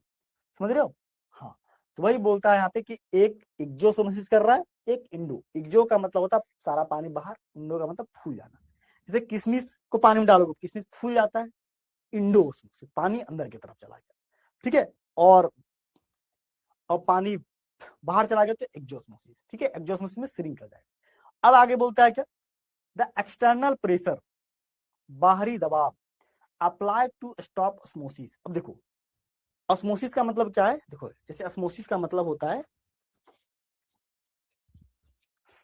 समझ रहे हो। हाँ, तो वही बोलता है यहाँ पे कि एक एक्जोसोमोसिस कर रहा है, एक इंडो। एक्जो का मतलब होता है सारा पानी बाहर, इंडो का मतलब फूल जाना। जैसे किशमिश को पानी में डालोगे, किशमिश फूल जाता है, इंडो से पानी अंदर की तरफ चला गया, ठीक है, और पानी बाहर चला गया तो एक्जोसमोसिस, ठीक है, एक्जोसमोसिस में श्रिंक कर जाएगा। अब आगे बोलता है क्या, द एक्सटर्नल प्रेशर, बाहरी दबाव, अप्लाई टू स्टॉप ऑस्मोसिस। अब देखो ऑस्मोसिस का मतलब क्या है, देखो जैसे ऑस्मोसिस का मतलब होता है,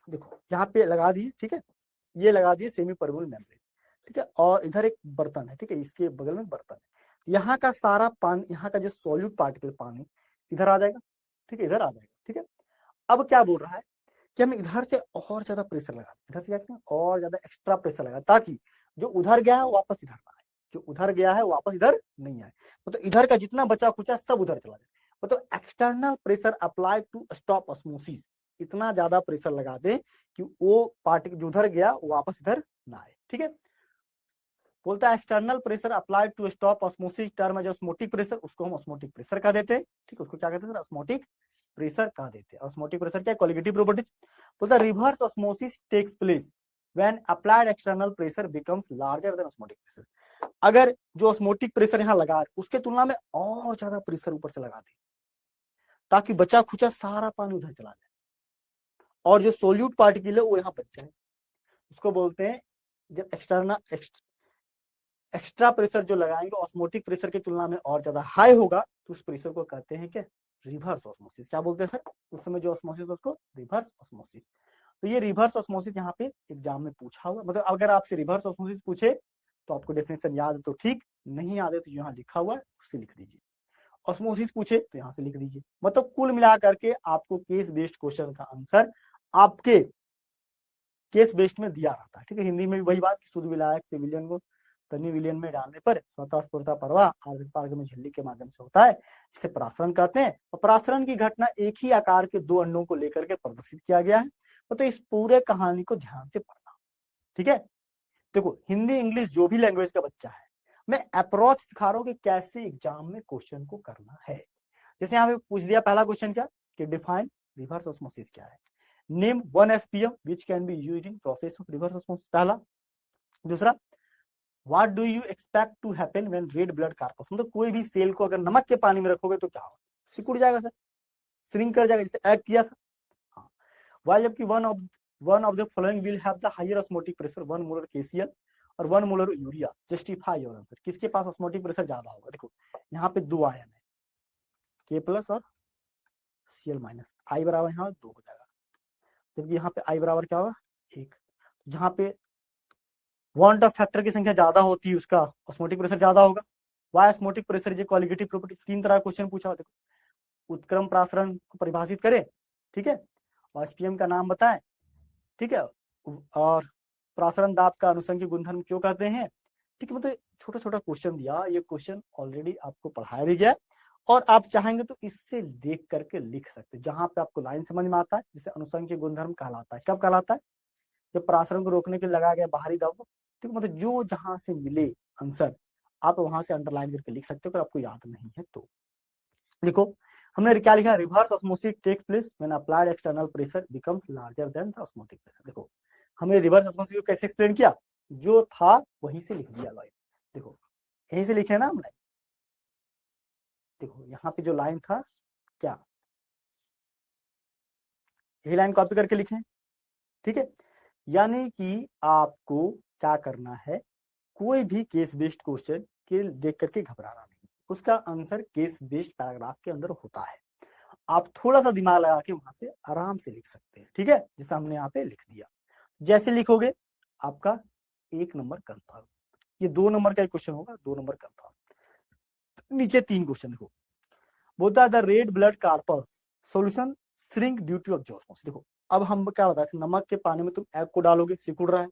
देखो यहाँ पे लगा दिए, ठीक है, ये लगा दिए सेमी परमेबल मेम्ब्रेन, ठीक है, और इधर एक बर्तन है, ठीक है, इसके बगल में बर्तन है, यहाँ का सारा पानी, यहाँ का जो सॉल्यूट पार्टिकल पानी इधर आ जाएगा, ठीक है, इधर आ जाएगा, ठीक है। अब क्या बोल रहा है कि हम इधर से और ज्यादा प्रेशर लगा दें, इधर से क्या करें, और ज्यादा एक्स्ट्रा प्रेशर लगा, ताकि जो उधर गया है वापस इधर ना आए, जो उधर गया है वापस इधर नहीं आए, तो इधर का जितना बचा खुचा सब उधर चला जाए। तो external pressure apply to stop osmosis, इतना ज्यादा प्रेशर लगा दे कि वो पार्टिकल जो उधर गया वापस इधर ना आए, ठीक है। बोलता है external pressure applied to stop osmosis term है जो ऑस्मोटिक प्रेशर, उसको हम ऑस्मोटिक प्रेशर कह देते हैं, ठीक है, उसको क्या कहते हैं, ऑस्मोटिक प्रेशर कह देते हैं। ऑस्मोटिक प्रेशर क्या है, कोलिगेटिव प्रॉपर्टीज। बोलता है reverse osmosis takes place when applied external pressure becomes larger than osmotic pressure. अगर जो ऑस्मोटिक प्रेशर यहाँ लगा उसके तुलना में और ज्यादा प्रेशर ऊपर से लगा दे, ताकि बचा खुचा सारा पानी उधर चला जाए और जो सोल्यूट पार्टिकल है वो यहाँ बच जाए, उसको बोलते हैं, जब एक्स्ट्रा प्रेशर जो लगाएंगे ऑस्मोटिक प्रेशर की तुलना में और ज्यादा हाई होगा, तो उस प्रेशर को कहते हैं क्या, रिवर्स ऑस्मोसिस। क्या बोलते हैं सर, उस समय जो ऑस्मोसिस उसको रिवर्स ऑस्मोसिस। तो ये रिवर्स ऑस्मोसिस यहाँ पे एग्जाम में पूछा हुआ, मतलब अगर आपसे रिवर्स ऑस्मोसिस पूछे तो आपको डेफिनेशन याद है तो ठीक, नहीं याद है तो यहाँ लिखा हुआ है उससे लिख दीजिए। ऑस्मोसिस पूछे तो यहाँ से लिख दीजिए। मतलब कुल मिला करके आपको केस बेस्ड क्वेश्चन का आंसर आपके केस बेस्ड में दिया रहता है, ठीक है। हिंदी में भी वही बात, शुद्ध विलायक से विलयन को तनी विलयन में डालने पर स्वतः स्फुरता प्रवाह आर्द्रक पारगम्य में झिल्ली के माध्यम से होता है, जिसे परासरण कहते हैं। और परासरण की घटना एक ही आकार के दो अंडों को लेकर के प्रदर्शित किया गया है। तो इस पूरे कहानी को ध्यान से पढ़ना, ठीक है। देखो हिंदी इंग्लिश जो भी लैंग्वेज का बच्चा है, मैं अप्रोच सिखा रहा हूँ कि कैसे एग्जाम में क्वेश्चन को करना है। जैसे यहाँ पे पूछ दिया पहला क्वेश्चन क्या, कि डिफाइन रिवर्स ऑस्मोसिस क्या है, name one SPM which can be used in process of reverse osmosis, पहला। दूसरा, what do you expect to happen when red blood corpuscles, मतलब कोई भी सेल को अगर नमक के पानी में रखोगे तो क्या होगा, सिकुड़ जाएगा सर, श्रिंक कर जाएगा, जैसे एग किया था। हाँ, वाइल जबकि one of one of the following will have the higher osmotic pressure, 1 molar KCl और 1 molar urea, justify your answer. किसके पास ऑस्मोटिक प्रेशर ज्यादा होगा? देखो यहाँ पे 2 आयन है, K+ और Cl-, I बराबर यहाँ 2 हो जाएगा, जबकि यहाँ पे I बराबर क्या होगा 1। जहाँ पे वांट ऑफ फैक्टर की संख्या ज्यादा होती है उसका ऑस्मोटिक प्रेशर ज्यादा होगा। Why osmotic pressure is qualitative property. 3 तरह का क्वेश्चन पूछा हुआ, देखो उत्क्रम प्रासरण को परिभाषित करे, ठीक है, और SPM का नाम बताएं, ठीक है, और प्रासरण दाब का अनुसंख्यिक गुणधर्म क्यों कहते हैं, ठीक है। मतलब छोटा छोटा क्वेश्चन दिया, ये क्वेश्चन ऑलरेडी आपको पढ़ाया भी गया और आप चाहेंगे तो इससे देख करके लिख सकते हैं। जहां पे आपको लाइन समझ में आता है, जिसे अनुसंख्यिक गुणधर्म कहलाता है। कब कहलाता है? जब प्रासरण को रोकने के लिए लगाया गया बाहरी दबाव, ठीक, मतलब जो जहां से मिले आंसर आप वहां से अंडरलाइन करके लिख सकते हो अगर आपको याद नहीं है तो। देखो हमने क्या लिखा, reverse osmosis takes place when applied external pressure becomes larger than the osmotic pressure. देखो हमने रिवर्स ऑस्मोसिस को कैसे एक्सप्लेन किया, जो था वहीं से लिख दिया लाइन। देखो यहीं से लिखे ना हम लाइन, देखो यहाँ पे जो लाइन था क्या, यही लाइन कॉपी करके लिखे, ठीक है। यानी कि आपको क्या करना है, कोई भी केस बेस्ड क्वेश्चन के देख करके घबराना नहीं, उसका आंसर केस बेस्ड पैराग्राफ के अंदर होता है। आप थोड़ा सा दिमाग लगा के वहां से आराम से लिख सकते हैं, ठीक है, जैसे हमने यहाँ पे लिख दिया। जैसे लिखोगे आपका 1 नंबर कंफर्म, ये 2 नंबर का क्वेश्चन होगा, 2 नंबर कंफर्म। नीचे 3 क्वेश्चन देखो, बोलता है the red blood corpuscles solution shrink due to osmosis. देखो अब हम क्या बताए थे, नमक के पानी में तुम एग को डालोगे सिकुड़ रहा है,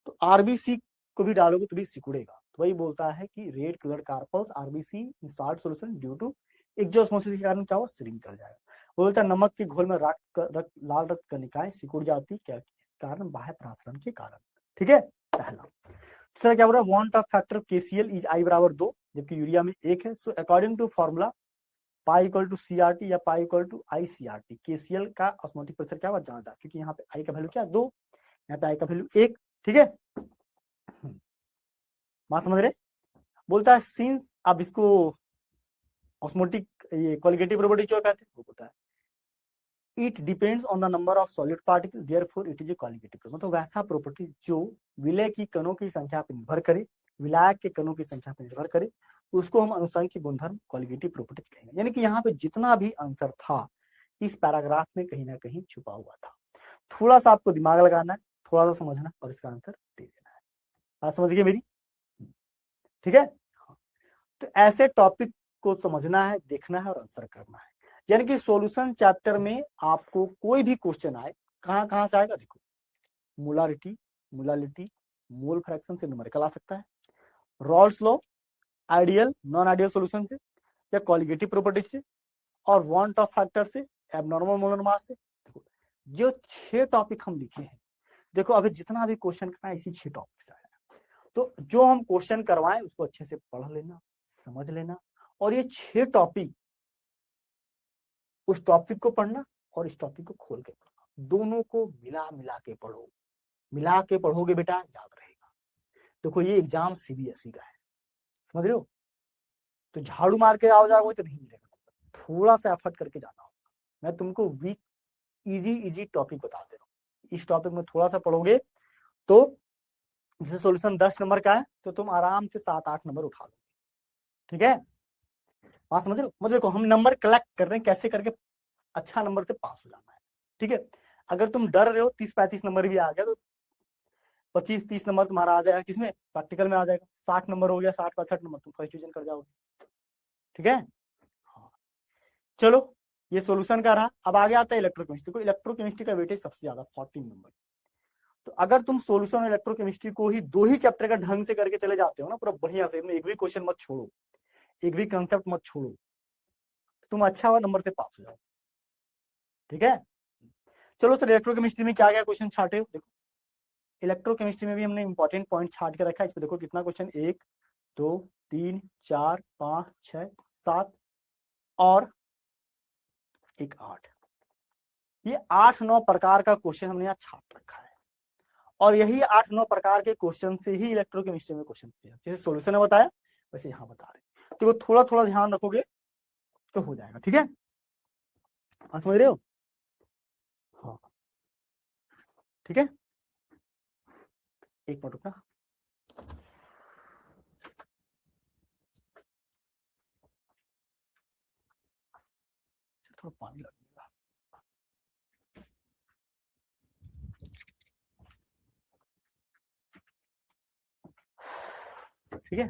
तो RBC को भी डालोगे तो भी सिकुड़ेगा। तो वही बोलता है कि red colour corpus RBC in salt solution due to exosmosis के कारण क्या हुआ, श्रिंक कर जाएगा। बोलता है नमक के घोल में लाल रक्त कणिकाएं सिकुड़ जाती क्या, इस कारण बाह्य प्रासरण के कारण, ठीक है, पहला। दूसरा क्या बोल रहा है, van't Hoff factor KCl is I बराबर 2, जबकि यूरिया में 1 है। So according to formula pi equal to CRT या pi equal to ICRT, KCl का ऑस्मोटिक प्रेशर क्या हुआ ज्यादा, क्योंकि यहाँ पे I का वैल्यू क्या 2, यहाँ पे I का वैल्यू 1, ठीक है, बात समझ रहे। बोलता है सिंस, अब इसको ऑस्मोटिक ये क्वालिटेटिव प्रॉपर्टी क्यों कहते हैं, वो बोलता है it depends on the number of solid particle therefore it is a qualitative. मतलब वैसा प्रॉपर्टी जो विलय की कणों की संख्या पर निर्भर करे, विलायक के कणों की संख्या पर निर्भर करे, उसको हम अनुसंख्यिक गुणधर्म क्वालिटेटिव प्रॉपर्टी कहेंगे। यानी कि यहाँ पे जितना भी आंसर था इस पैराग्राफ में कहीं ना कहीं छुपा हुआ था। थोड़ा सा आपको दिमाग लगाना है, थोड़ा सा समझना और इसका आंसर दे देना है। बात समझ गए मेरी, ठीक है। तो ऐसे टॉपिक को समझना है, देखना है और आंसर करना है। यानी कि सॉल्यूशन चैप्टर में आपको कोई भी क्वेश्चन आए, कहां से आएगा, देखो मोलारिटी, मोलालिटी, मोल फ्रैक्शन से न्यूमेरिकल आ सकता है, Rawls law, ideal non ideal solution से या क्वालिटेटिव प्रॉपर्टी से, और वांट ऑफ फैक्टर से, एबनॉर्मल मोलर मास से। देखो जो 6 टॉपिक हम लिखे हैं, देखो अभी जितना भी क्वेश्चन करना है इसी 6 टॉपिक से आएगा। तो जो हम क्वेश्चन करवाएं उसको अच्छे से पढ़ लेना, समझ लेना, और ये 6 टॉपिक, उस टॉपिक को पढ़ना और इस टॉपिक को खोल के पढ़ना, दोनों को मिला मिला के पढ़ो। मिला के पढ़ोगे बेटा याद रहेगा। देखो ये एग्जाम CBSE का है, समझ रहे हो, तो झाड़ू मार के आओ जाओगे तो नहीं मिलेगा, थोड़ा सा एफर्ट करके जाना होगा। मैं तुमको वीक इजी टॉपिक बता दे रहा हूँ, इस टॉपिक में थोड़ा सा पढ़ोगे तो जैसे सॉल्यूशन 10 नंबर का है तो तुम आराम से 7-8 नंबर उठा लो, ठीक है। बात समझ रहे हो, मतलब देखो हम नंबर कलेक्ट कर रहे हैं कैसे करके अच्छा नंबर से पास हो जाना है, ठीक है। अगर तुम डर रहे हो 30-35 नंबर भी आ गया तो 25-30 नंबर तुम्हारा आ जाएगा, किसमें, प्रैक्टिकल में आ जाएगा। 60 नंबर हो गया, 60-65 नंबर तुम फर्स्ट डिवीजन कर जाओगे, ठीक है। हाँ चलो ये सॉल्यूशन का रहा। अब आगे आता है इलेक्ट्रोकेमिस्ट्री को। इलेक्ट्रोकेमिस्ट्री का वेटेज सबसे ज्यादा 14 नंबर। तो अगर तुम सॉल्यूशन इलेक्ट्रोकेमिस्ट्री को ही 2 ही चैप्टर का ढंग से करके चले जाते हो ना पूरा बढ़िया से, एक भी क्वेश्चन मत छोड़ो, एक भी कंसेप्ट मत छोड़ो, तुम अच्छा हुआ नंबर से पास हो जाओ, ठीक है। चलो सर इलेक्ट्रोकेमिस्ट्री में क्या क्या क्वेश्चन छाटे हो, देखो इलेक्ट्रोकेमिस्ट्री में भी हमने इंपॉर्टेंट पॉइंट छाट के रखा है। इस पे देखो कितना क्वेश्चन, 1 2 3 4 5 6 7 और एक 8, ये 8-9 प्रकार का क्वेश्चन हमने यहाँ छाट रखा है। और यही 8-9 प्रकार के क्वेश्चन से ही इलेक्ट्रोकेमिस्ट्री में क्वेश्चन पूछा, जैसे सॉल्यूशन ने बताया वैसे यहाँ बता रहे। तो थोड़ा थोड़ा ध्यान रखोगे तो हो जाएगा, ठीक है। समझ रहे हो, हाँ ठीक है, एक मिनट रुकना। थोड़ा पानी लगेगा। ठीक है,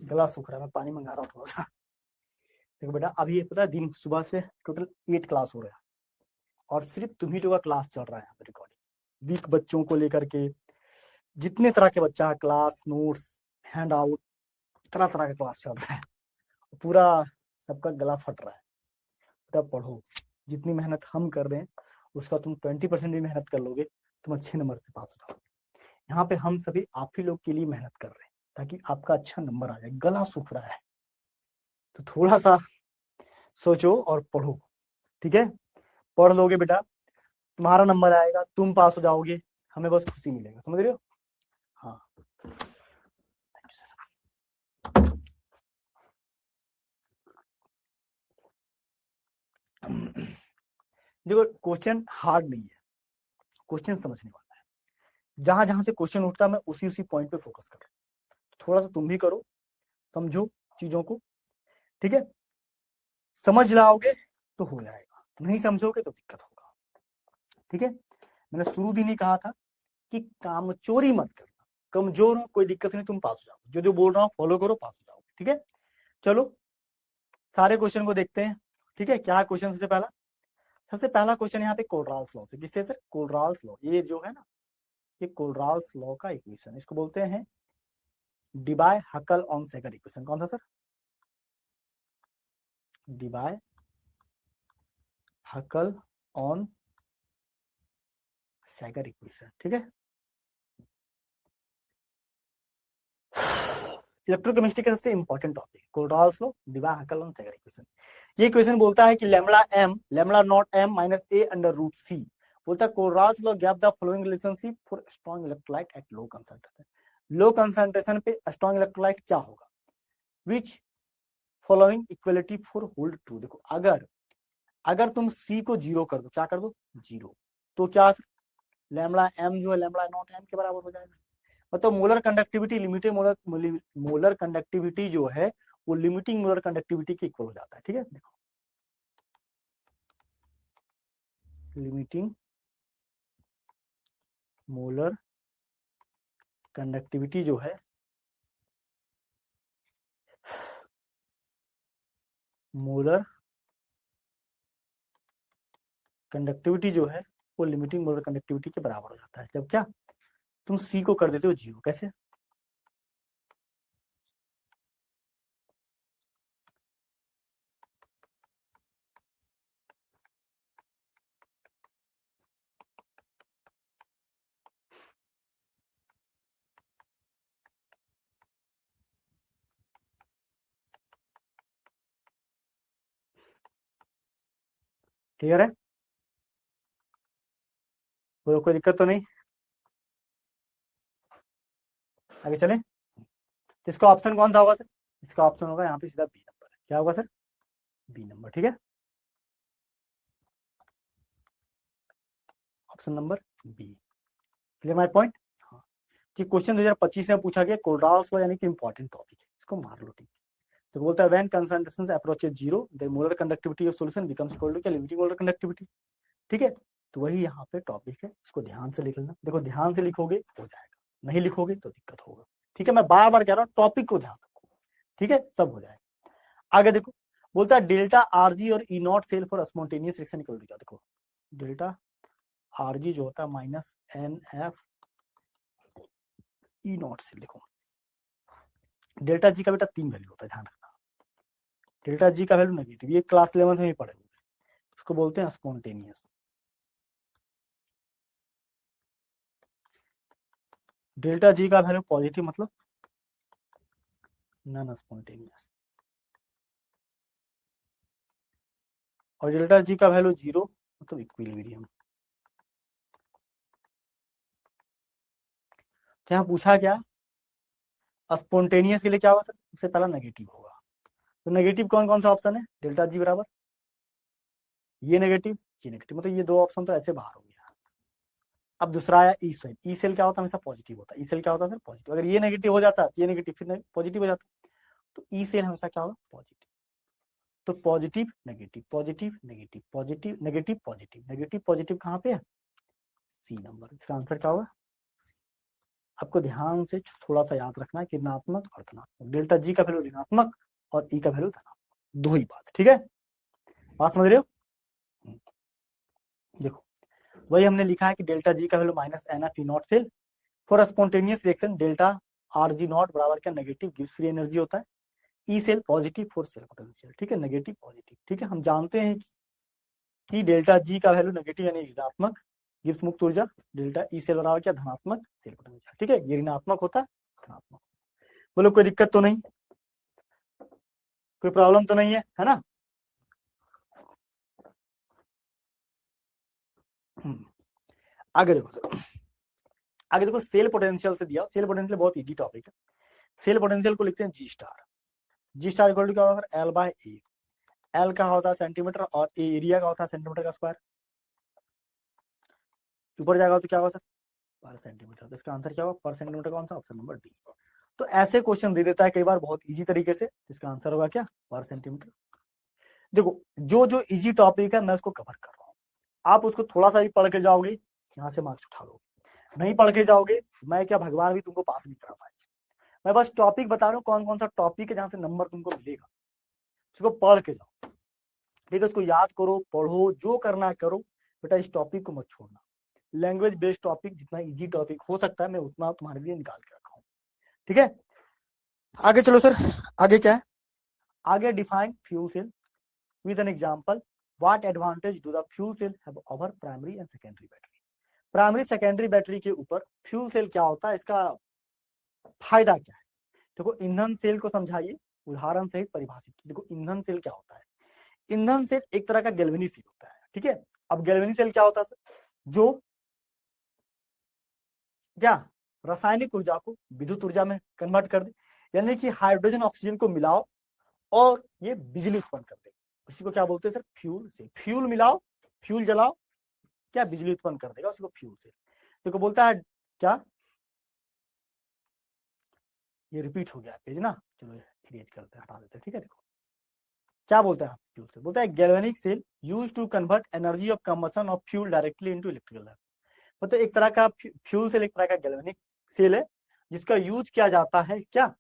गला सूख रहा है, मैं पानी मंगा रहा हूँ थोड़ा सा। देखो बेटा, अभी ये पता है दिन सुबह से टोटल 8 क्लास हो रहा है और सिर्फ तुम ही लोग का क्लास चल रहा है यहाँ पे रिकॉर्डिंग। वीक बच्चों को लेकर के जितने तरह के बच्चा है, क्लास नोट्स, हैंड आउट, तरह तरह का क्लास चल रहा है, पूरा सबका गला फट रहा है। तब पढ़ो, जितनी मेहनत हम कर रहे हैं उसका तुम 20% भी मेहनत कर लोगे, तुम अच्छे नंबर से पास हो जाओगे। यहाँ पे हम सभी आप ही लोग के लिए मेहनत कर रहे हैं ताकि आपका अच्छा नंबर आ जाए। गला सूख रहा है तो थोड़ा सा सोचो और पढ़ो, ठीक है। पढ़ लोगे बेटा, तुम्हारा नंबर आएगा, तुम पास हो जाओगे, हमें बस खुशी मिलेगा, समझ रहे हो। हाँ, देखो क्वेश्चन हार्ड नहीं है, क्वेश्चन समझने वाला है। जहां जहां से क्वेश्चन उठता है मैं उसी उसी पॉइंट पे फोकस कर रहा हूँ। थोड़ा सा तुम भी करो, समझो चीजों को, ठीक है। समझ लाओगे तो हो जाएगा, नहीं समझोगे तो दिक्कत होगा, ठीक है। मैंने शुरू दिन ही कहा था कि कामचोरी मत करना, कमजोर हो कोई दिक्कत नहीं, तुम पास हो जाओगे। जो जो बोल रहा हूँ फॉलो करो, पास हो जाओगे, ठीक है। चलो सारे क्वेश्चन को देखते हैं, ठीक है। क्या क्वेश्चन सबसे पहला क्वेश्चन यहाँ पे कोलराल्स लॉ से। किससे सर? कोलराल्स लॉ। ये जो है ना, ये कोलराल्स लॉ का इक्वेशन, इसको बोलते हैं डिबाय हकल ऑन सेगर इक्वेशन। कौन सा sir? Debye Huckel Onsager equation, ठीक है। इलेक्ट्रोकेमिस्ट्री का सबसे important topic Kohlrausch's law, Debye Huckel Onsager equation. ये क्वेश्चन बोलता है कि lambda not M minus A under root C, बोलता है Kohlrausch's law gap the following relationship for strong electrolyte at low concentration. Low concentration पे strong electrolyte क्या होगा? Which following equality for hold true. देखो अगर तुम सी को जीरो कर दो, क्या कर दो? जीरो, तो क्या लैम्डा एम जो है लैम्डा नॉट एम के बराबर हो जाएगा। मतलब molar conductivity, limited molar conductivity जो है वो लिमिटिंग मोलर कंडक्टिविटी के इक्वल हो जाता है, ठीक है। देखो लिमिटिंग मोलर कंडक्टिविटी जो है, मोलर कंडक्टिविटी जो है वो लिमिटिंग मोलर कंडक्टिविटी के बराबर हो जाता है जब क्या तुम सी को कर देते हो जीरो। कैसे? क्लियर है? कोई दिक्कत तो नहीं? आगे चले। इसका ऑप्शन कौन सा होगा सर? इसका ऑप्शन होगा यहाँ पे सीधा बी नंबर। क्या होगा सर? बी नंबर, ठीक है। Option number B. Clear my point? हाँ, कि क्वेश्चन 2025 में पूछा गया कोलराल्स लॉ, यानी कि इंपॉर्टेंट टॉपिक है, इसको मार लो, ठीक। तो बोलता है when concentrations approaches zero the molar conductivity of solution becomes equal to क्या? लिमिटिंग मोलर कंडक्टिविटी, ठीक है। तो वही यहाँ पे टॉपिक है, इसको ध्यान से लिख लेना। देखो ध्यान से लिखोगे हो जाएगा, नहीं लिखोगे तो दिक्कत होगा, ठीक है। मैं बार बार कह रहा हूँ टॉपिक को ध्यान रखो, ठीक है, सब हो जाएगा। आगे देखो, बोलता है डेल्टा आरजी और E not cell for spontaneous reaction equal to क्या? देखो डेल्टा आरजी जो होता है minus N F E not cell. देखो डेल्टा जी का बेटा 3 वैल्यू होता है, ध्यान रखना। डेल्टा जी का वैल्यू नेगेटिव, ये क्लास 11 में ही पढ़े हुए, इसको बोलते हैं स्पॉन्टेनियस। डेल्टा जी का वैल्यू पॉजिटिव मतलब नॉन स्पॉन्टेनियस, और डेल्टा जी का वैल्यू जीरो मतलब इक्विलिब्रियम। तो यहाँ पूछा क्या? स्पॉन्टेनियस के लिए क्या होगा? सबसे पहला नेगेटिव होगा। तो नेगेटिव कौन कौन सा ऑप्शन है? डेल्टा जी बराबर ये नेगेटिव, मतलब ये दो ऑप्शन तो ऐसे बाहर हो गया। अब दूसरा आया ई सेल। ई सेल क्या होता है, हमेशा पॉजिटिव होता है। ई सेल क्या होता है सर, पॉजिटिव। अगर ये नेगेटिव हो जाता तो ये नेगेटिव फिर पॉजिटिव हो जाता, तो ई सेल हमेशा क्या होगा, पॉजिटिव। तो positive negative, positive negative, positive negative, positive negative, positive कहाँ पे है, सी नंबर। इसका आंसर क्या होगा, आपको ध्यान से थोड़ा सा याद रखना है कि ऋणात्मक और धनात्मक, डेल्टा जी का वैल्यू ऋणात्मक और ई का वैल्यू धनात्मक, दो ही बात, ठीक है, बात समझ रहे हो। देखो वही हमने लिखा है कि डेल्टा जी का value minus N F E not cell for spontaneous reaction, delta R G nought बराबर क्या, नेगेटिव गिव्स फ्री एनर्जी होता है। E cell positive for cell potential, ठीक है, नेगेटिव पॉजिटिव, ठीक है। हम जानते हैं कि डेल्टा जी का वैल्यू नेगेटिव यानी ऋणात्मक गिव्स मुक्त ऊर्जा, डेल्टा ई सेल बराबर क्या, धनात्मक सेल पोटेंशियल, ठीक है, ये ऋणात्मक होता है, धनात्मक। बोलो कोई दिक्कत तो नहीं, कोई प्रॉब्लम तो नहीं है ना। आगे देखो सर, आगे देखो सेल पोटेंशियल से दिया, सेल पोटेंशियल बहुत इजी टॉपिक है। सेल पोटेंशियल को लिखते हैं G star. G star equal to क्या होगा sir, l by a. L का होता है सेंटीमीटर और एरिया का होता है सेंटीमीटर का स्क्वायर। ऊपर जाएगा तो क्या होगा सर, पर सेंटीमीटर। तो इसका आंसर क्या होगा, पर सेंटीमीटर, कौन सा, ऑप्शन नंबर डी। तो ऐसे क्वेश्चन दे देता है कई बार बहुत इजी तरीके से, इसका आंसर होगा क्या, पर सेंटीमीटर। देखो जो जो इजी टॉपिक है मैं उसको कवर कर रहा हूँ, आप उसको थोड़ा सा भी पढ़ के जाओगे यहाँ से मार्क्स उठा लोगे, नहीं पढ़ के जाओगे मैं क्या भगवान भी तुमको पास नहीं करा पाएगा। मैं बस टॉपिक बता रहा हूँ कौन कौन सा टॉपिक है जहां से नंबर तुमको मिलेगा, उसको पढ़ के जाओ, ठीक है, उसको याद करो, पढ़ो, जो करना है करो, बेटा इस टॉपिक को मत छोड़ना। लैंग्वेज बेस्ड टॉपिक जितना इजी टॉपिक हो सकता है मैं उतना तुम्हारे लिए निकाल के रखा हूँ, ठीक है। आगे चलो सर, आगे क्या है, आगे define fuel cell with an example, what advantage do the fuel cell have over primary and secondary battery. Primary secondary battery के ऊपर फ्यूल सेल क्या होता है, इसका फायदा क्या है। देखो ईंधन सेल को समझाइए उदाहरण सहित परिभाषित। देखो ईंधन सेल क्या होता है, ईंधन सेल एक तरह का गैल्वेनिक सेल होता है, ठीक है। अब गैल्वेनिक सेल क्या होता है, जो क्या रासायनिक ऊर्जा को विद्युत ऊर्जा में कन्वर्ट कर दे, यानी कि हाइड्रोजन ऑक्सीजन को मिलाओ और ये बिजली उत्पन्न कर दे, उसी को क्या बोलते हैं सर, फ्यूल सेल। फ्यूल मिलाओ, फ्यूल जलाओ, क्या बिजली उत्पन्न कर देगा, उसी को फ्यूल सेल। देखो बोलता है क्या, ये रिपीट हो गया पेज ना, चलो इरेज करते हैं, हटा देते हैं, ठीक है। देखो क्या बोलता है फ्यूल सेल, बोलता है galvanic cell use to convert energy of combustion of fuel directly into electrical energy. मतलब एक तरह का फ्यूल सेल एक तरह का गैल्वेनिक सेल है जिसका यूज किया जाता है क्या,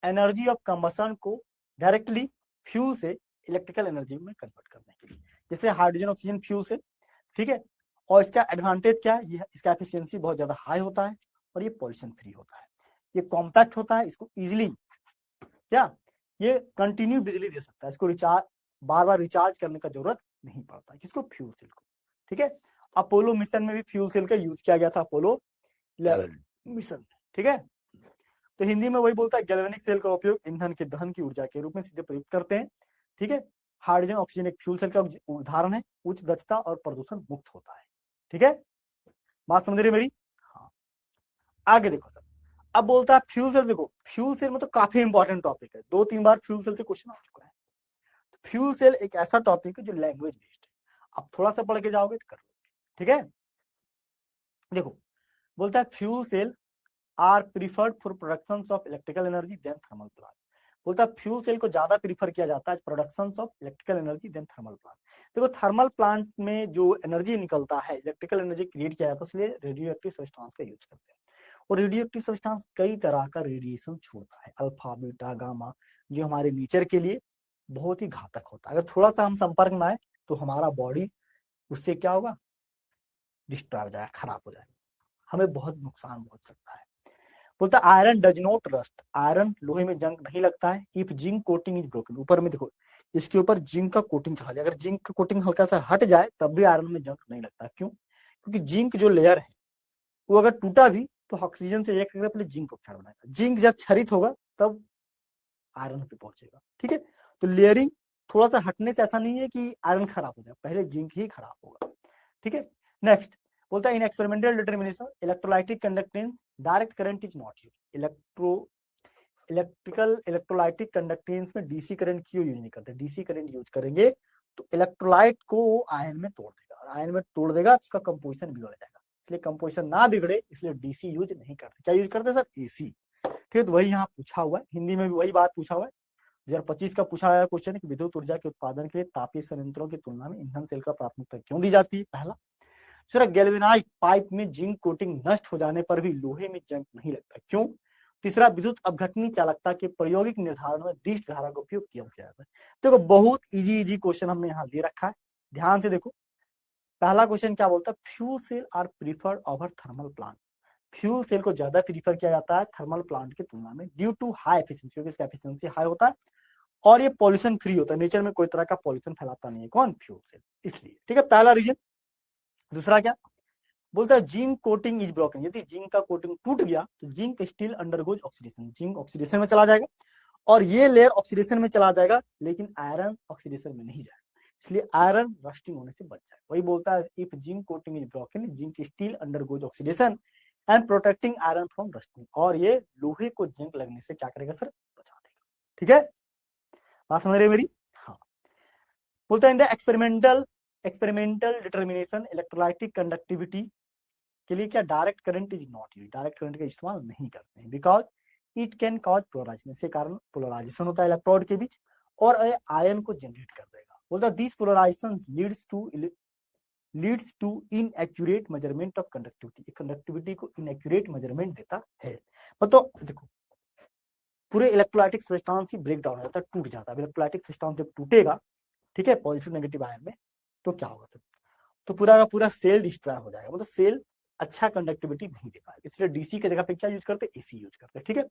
एनर्जी ऑफ कंबशन को डायरेक्टली फ्यूल से इलेक्ट्रिकल एनर्जी में कन्वर्ट करने के लिए, जैसे हाइड्रोजन ऑक्सीजन फ्यूल से, ठीक है। और इसका एडवांटेज क्या है, ये इसका एफिशिएंसी बहुत ज्यादा हाई होता है और ये पॉल्यूशन फ्री होता है, ये कॉम्पैक्ट होता है, इसको इजिली क्या, ये कंटिन्यू बिजली दे सकता है, इसको रिचार्ज बार बार रिचार्ज करने का जरूरत नहीं पड़ता, किसको, फ्यूल सेल को, ठीक है। अपोलो मिशन में भी फ्यूल सेल का यूज किया गया था, अपोलो 11 मिशन, ठीक है। तो हिंदी में वही बोलता है गैल्वेनिक सेल का उपयोग ईंधन के दहन की ऊर्जा के रूप में सीधे प्रयुक्त करते हैं, ठीक है। हाइड्रोजन ऑक्सीजन एक फ्यूल सेल का उदाहरण है, उच्च दक्षता और प्रदूषण मुक्त होता है, ठीक है, बात समझ रही है मेरी। हाँ आगे देखो सर, अब बोलता है फ्यूल सेल। देखो फ्यूल सेल में तो काफी इंपॉर्टेंट टॉपिक है, 2-3 बार फ्यूल सेल से क्वेश्चन आ चुका है। फ्यूल सेल एक ऐसा टॉपिक है जो लैंग्वेज बेस्ड है, आप थोड़ा सा पढ़ के जाओगे तो कर लोगे, ठीक है। देखो बोलता है fuel cell are preferred for production of electrical energy than thermal plant. बोलता है फ्यूल सेल को ज्यादा प्रीफर किया जाता है production of electrical energy than thermal plant. देखो थर्मल प्लांट में जो एनर्जी निकलता है, इलेक्ट्रिकल एनर्जी क्रिएट किया जाता है, इसलिए रेडियो एक्टिव सब्सटेंस का यूज करते हैं। और रेडियो एक्टिव सब्सटेंस कई तरह का रेडिएशन छोड़ता है, अल्फा बीटा गामा, जो हमारे नेचर के लिए बहुत ही घातक होता है। अगर थोड़ा सा हम संपर्क में आए तो हमारा बॉडी उससे क्या होगा, डिस्ट्रॉय हो जाएगा, खराब हो जाएगा, हमें बहुत नुकसान पहुंच सकता है। बोलता है iron does not rust, iron लोहे में जंग नहीं लगता है, if zinc coating is broken. ऊपर में देखो इसके ऊपर जिंक का कोटिंग चढ़ा जाए, अगर जिंक का कोटिंग हल्का सा हट जाए तब भी आयरन में जंग नहीं लगता। क्यों, क्योंकि जिंक जो लेयर है वो अगर टूटा भी तो ऑक्सीजन से रिएक्ट करके पहले जिंक ऑक्साइड बनाएगा, जिंक जब क्षरित होगा तब आयरन पे पहुंचेगा, ठीक है। तो लेयरिंग थोड़ा सा हटने से ऐसा नहीं है कि आयरन खराब हो जाए, पहले जिंक ही खराब होगा, ठीक है। नेक्स्ट बोलता है in experimental determination electrolytic conductance direct current is not used. Electrolytic conductance में डीसी करंट क्यों यूज नहीं करते, डीसी करंट यूज करेंगे तो इलेक्ट्रोलाइट को आयन में तोड़ देगा, और आयन में तोड़ देगा उसका कंपोजिशन बिगड़ जाएगा, इसलिए कंपोजिशन ना बिगड़े इसलिए डीसी यूज नहीं करते। क्या यूज करते सर? एसी। ठीक है, तो वही यहाँ पूछा हुआ है, हिंदी में भी वही बात पूछा हुआ है। 2025 का पूछा गया क्वेश्चन है कि विद्युत ऊर्जा के उत्पादन के लिए तापीय संयंत्रों की तुलना में ईंधन सेल का प्राथमिकता क्यों दी जाती है? पहला। दूसरा, गैल्वेनाइज्ड पाइप में जिंक कोटिंग नष्ट हो जाने पर भी लोहे में जंग नहीं लगता, क्यों? तीसरा, विद्युत अपघटनी चालकता के प्रायोगिक निर्धारण में दिष्ट धारा का उपयोग क्यों किया जाता है? देखो बहुत इजी क्वेश्चन हमने यहाँ दे रखा है, ध्यान से देखो। पहला क्वेश्चन क्या बोलता है? Fuel cell are preferred over thermal plant. Fuel cell को ज्यादा प्रीफर किया जाता है थर्मल प्लांट की तुलना में ड्यू टू हाई एफिशिएंसी, क्योंकि इसका एफिशिएंसी हाई होता है और ये पॉल्यूशन फ्री होता है, नेचर में कोई तरह का पॉल्यूशन फैलाता नहीं है। कौन? फ्यूल सेल, इसलिए। ठीक है, पहला रीजन। दूसरा क्या बोलता है? Zinc coating is broken. यदि जिंक का कोटिंग टूट गया तो zinc steel undergoes oxidation, zinc oxidation में चला जाएगा और ये लेयर ऑक्सीडेशन में चला जाएगा, लेकिन आयरन ऑक्सीडेशन में नहीं जाएगा, इसलिए आयरन रस्टिंग होने से बच जाएगा। वही बोलता है if zinc coating is broken zinc steel undergoes oxidation and protecting iron from rusting, और ये लोहे को जंग लगने से क्या करेगा सर? बचा देगा। ठीक है, बात समझ रहे मेरी? हाँ, बोलता है in the experimental determination electrolytic conductivity के लिए क्या direct current is not used, direct current का इस्तेमाल नहीं करते हैं because it can cause polarization, इसके कारण पोलराइजेशन होता है इलेक्ट्रोड के बीच और आयन को जनरेट कर देगा। बोलता है this polarization leads to inaccurate measurement of conductivity, conductivity को इनएक्यूरेट मेजरमेंट देता है। मतलब देखो पूरे इलेक्ट्रोलाइटिक सब्सटेंस ही ब्रेक डाउन हो जाता है, टूट जाता है। इलेक्ट्रोलाइटिक सब्सटेंस जब टूटेगा, ठीक है, पॉजिटिव नेगेटिव आयन में, तो क्या होगा सर? तो पूरा का पूरा सेल डिस्ट्रॉय हो जाएगा, मतलब सेल अच्छा कंडक्टिविटी नहीं दे पाएगा, इसलिए डीसी की जगह पे क्या यूज करते? एसी यूज करते हैं। ठीक है,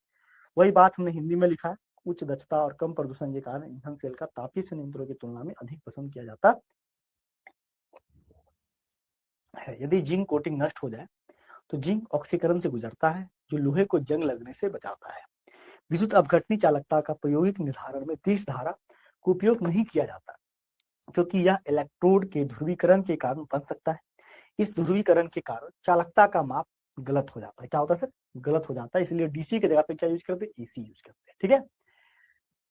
वही बात हमने हिंदी में लिखा है। उच्च दक्षता और कम प्रदूषण के कारण ईंधन सेल का तापीय संयंत्रों की तुलना में अधिक पसंद किया जाता है। यदि जिंक कोटिंग नष्ट हो जाए तो जिंक ऑक्सीकरण से गुजरता है जो लोहे को जंग लगने से बचाता है। विद्युत अपघटनी चालकता का प्रायोगिक निर्धारण में दिष्ट धारा का उपयोग नहीं किया जाता क्योंकि यह इलेक्ट्रोड के ध्रुवीकरण के कारण बन सकता है। इस ध्रुवीकरण के कारण चालकता का माप गलत हो जाता है। क्या होता है सर? गलत हो जाता है, इसलिए डीसी की जगह पे क्या यूज करते हैं? एसी यूज करते हैं। ठीक है,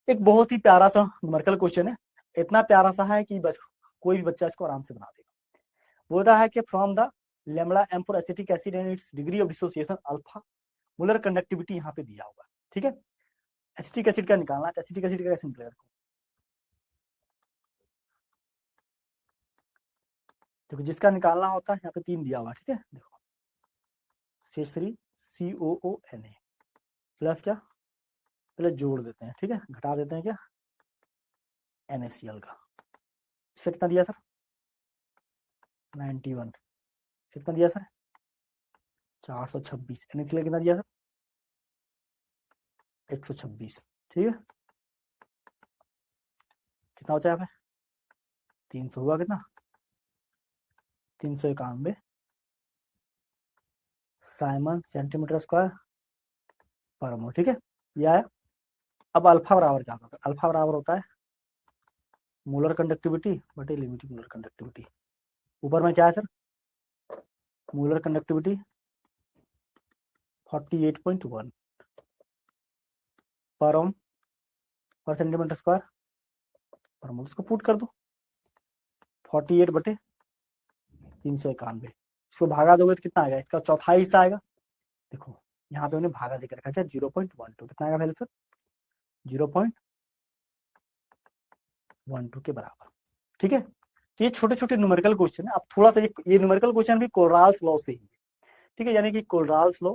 एक बहुत ही प्यारा सा न्यूमेरिकल क्वेश्चन है, इतना प्यारा सा है कि कोई भी बच्चा इसको आराम से बना देगा। बोलता है कि from the lambda m for acetic acid and its degree of dissociation alpha molar conductivity यहाँ पे दिया होगा। ठीक है, एसिटिक एसिड का निकालना है, एसिटिक एसिड का कैसे निकलेगा? देखो जिसका निकालना होता है यहाँ पे 3 दिया हुआ। ठीक है, देखो C3 COONA प्लस क्या, पहले जोड़ देते हैं, ठीक है, घटा देते हैं क्या, NaCl का। इससे कितना दिया सर? 91। कितना दिया सर? 426। NaCl कितना दिया सर? 126। ठीक है, कितना होता है यहाँ पे? 300 हुआ, कितना? 391 साइमन सेंटीमीटर स्क्वायर पर मोल। ठीक है, ये आया। अब अल्फा बराबर क्या होता है? अल्फा बराबर होता है मोलर कंडक्टिविटी बटे लिमिटिंग मोलर कंडक्टिविटी। ऊपर में क्या है सर? मोलर कंडक्टिविटी 48.1 पर ओम पर सेंटीमीटर स्क्वायर पर मोल। इसको पुट कर दो 48 बटे 391, इसको भागा दोगे तो कितना आएगा? इसका चौथाई हिस्सा आएगा। देखो यहाँ पे उन्हें भागा देकर रखा क्या? 0.12। कितना आएगा वैल्यू सर? 0.12 के बराबर। ठीक है, तो ये छोटे छोटे न्यूमेरिकल क्वेश्चन है। अब थोड़ा सा ये न्यूमेरिकल क्वेश्चन भी कोलराल्स लॉ से ही है। ठीक है, यानी कि Kohlrausch's law,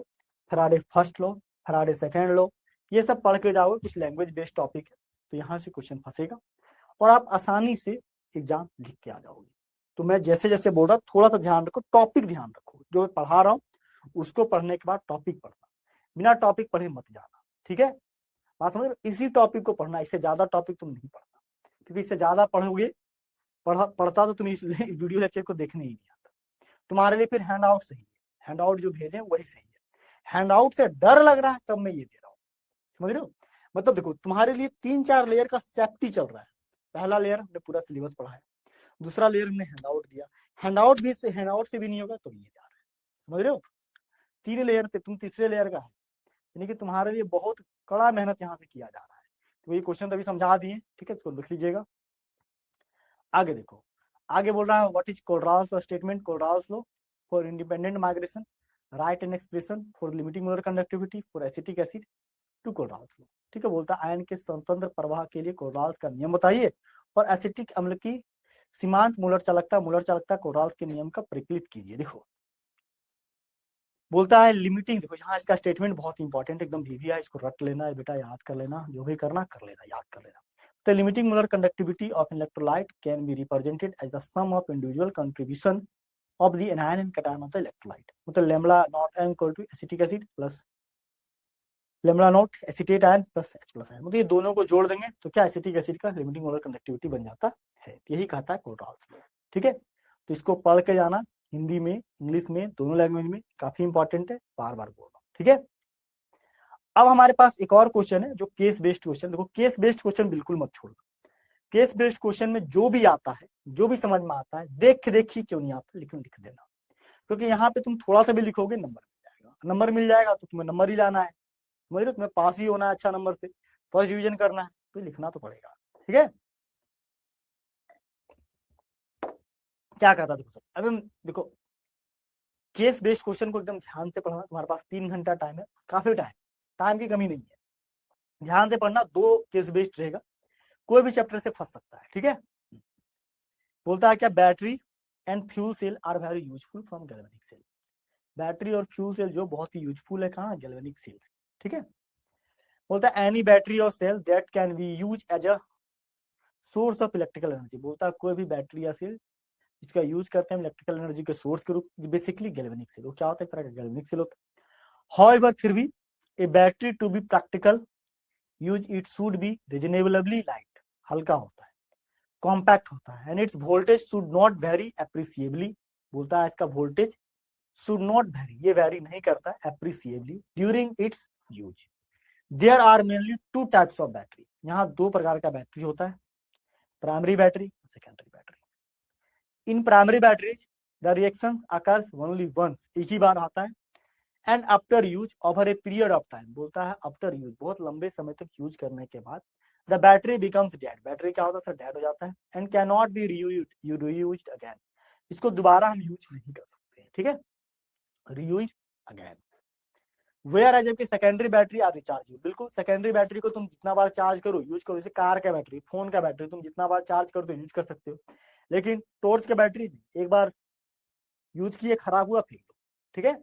Faraday first law, Faraday second law, ये सब पढ़ के जाओगे। कुछ लैंग्वेज बेस्ड टॉपिक है तो यहाँ से क्वेश्चन फंसेगा और आप आसानी से एग्जाम लिख के आ जाओगे। तो मैं जैसे जैसे बोल रहा हूँ थोड़ा सा ध्यान रखो, टॉपिक ध्यान रखो, जो मैं पढ़ा रहा हूँ उसको पढ़ने के बाद टॉपिक पढ़ना, बिना टॉपिक पढ़े मत जाना। ठीक है, बात समझ लो, इसी टॉपिक को पढ़ना, इससे ज्यादा टॉपिक तुम नहीं पढ़ना, क्योंकि इससे ज्यादा पढ़ोगे पढ़ता तो तुम इस वीडियो लेक्चर को देखने ही नहीं आता। तुम्हारे लिए फिर हैंड आउट सही है, हैंड आउट जो भेजे वही सही है। हैंड आउट से डर लग रहा है तब मैं ये दे रहा हूँ, समझ रहे हो? मतलब देखो तुम्हारे लिए 3-4 लेयर का सेफ्टी चल रहा है। पहला लेयर हमने पूरा सिलेबस पढ़ा है, दूसरा लेयर हमने हैंड आउट दिया, हैंड आउट से भी नहीं होगा तो ये जा रहा है, समझ रहे हो? 3 लेयर पे तुम तीसरे लेयर का है, यानी कि तुम्हारे लिए बहुत कड़ा मेहनत यहाँ से किया जा रहा है। तो ये क्वेश्चन तो अभी समझा दिए, ठीक है, इसको लिख लीजिएगा। आगे देखो, आगे बोल रहा है what is Kohlrausch's law statement. Kohlrausch's law for independent migration, right an expression for limiting molar conductivity for acetic acid to Kohlrausch's law. ठीक है, बोलता है आयन के स्वतंत्र प्रवाह के लिए कोलराल्स का नियम बताइए और एसिटिक अम्ल की सीमांत मोलर चालकता कोलराल्स के नियम का परिकलित कीजिए। देखो बोलता है लिमिटिंग, देखो यहाँ इसका स्टेटमेंट बहुत इंपॉर्टेंट एकदम भी है, इसको रट लेना है बेटा, याद कर लेना, जो भी करना कर लेना, याद कर लेना। The limiting molar conductivity of an electrolyte can be represented as the sum of individual contribution of the anion and cation of the electrolyte. मतलब lambda naught m equal to acetic acid plus lambda naught acetate ion plus H plus ion, मतलब ये दोनों को जोड़ देंगे तो क्या acetic acid का लिमिटिंग मोलर कंडक्टिविटी बन जाता है। यही कहता है कोलराल्स लॉ। ठीक है, तो इसको पढ़ के जाना, हिंदी में इंग्लिश में दोनों लैंग्वेज में, काफी इंपॉर्टेंट है, बार बार बोल रहा हूँ। ठीक है, अब हमारे पास एक और क्वेश्चन है जो केस बेस्ड क्वेश्चन। देखो केस बेस्ड क्वेश्चन बिल्कुल मत छोड़ो। केस बेस्ड क्वेश्चन में जो भी आता है, जो भी समझ में आता है, देख ही क्यों नहीं आता लेकिन लिख देना, क्योंकि यहाँ पे तुम थोड़ा सा भी लिखोगे नंबर मिल जाएगा, नंबर मिल जाएगा तो तुम्हें नंबर ही लाना है, समझ लो, तुम्हें पास ही होना है अच्छा नंबर से, फर्स्ट डिवीजन करना है तो लिखना तो पड़ेगा। ठीक है, क्या कहता देखो अब देखो केस बेस्ड क्वेश्चन को एकदम ध्यान से पढ़ना। तुम्हारे पास 3 घंटा टाइम है, काफी टाइम की कमी नहीं है, ध्यान से पढ़ना। 2 केस बेस्ड रहेगा, कोई भी चैप्टर से फंस सकता है। ठीक है, बोलता है क्या battery and fuel cell are very useful from galvanic cell. Battery और फ्यूल सेल जो बहुत ही यूजफुल है कहाँ, गैल्वेनिक सेल। ठीक है, बोलता है एनी बैटरी और cell that can be use as a source of electrical energy. बोलता है कोई भी बैटरी या सेल इसका यूज करते हैं इलेक्ट्रिकल एनर्जी के सोर्स के रूप, बेसिकली गैल्वेनिक सेल। वो क्या होता है, एक तरह का गैल्वेनिक सेल होता है। हाउएवर फिर भी a battery to be practical use it should be reasonably light, हल्का होता है, कॉम्पैक्ट होता है, and its voltage should not vary appreciably. बोलता है इसका वोल्टेज शुड नॉट वेरी, ये वेरी नहीं करता appreciably during its use. There are mainly 2 types of battery. यहाँ 2 प्रकार का बैटरी होता है, primary battery, secondary battery. In primary batteries the reactions occurs only once, एक ही बार आता है, and after use over a period of time. बोलता है आफ्टर यूज, बहुत लंबे समय तक यूज करने के बाद the battery becomes dead, battery क्या होता है सर, डेड हो जाता है, and can not be reused again, इसको दोबारा हम यूज नहीं कर सकते। ठीक है, रीयूज अगेन। वेयर एज जबकि सेकेंडरी बैटरी आर रिचार्जेबल, बिल्कुल सेकेंडरी बैटरी को तुम जितना बार चार्ज करो यूज करो, जैसे कार का बैटरी, फोन का बैटरी, तुम जितना बार चार्ज करो तो यूज कर सकते हो, लेकिन टॉर्च का बैटरी एक बार यूज किए खराब हुआ फेंक दो। ठीक है,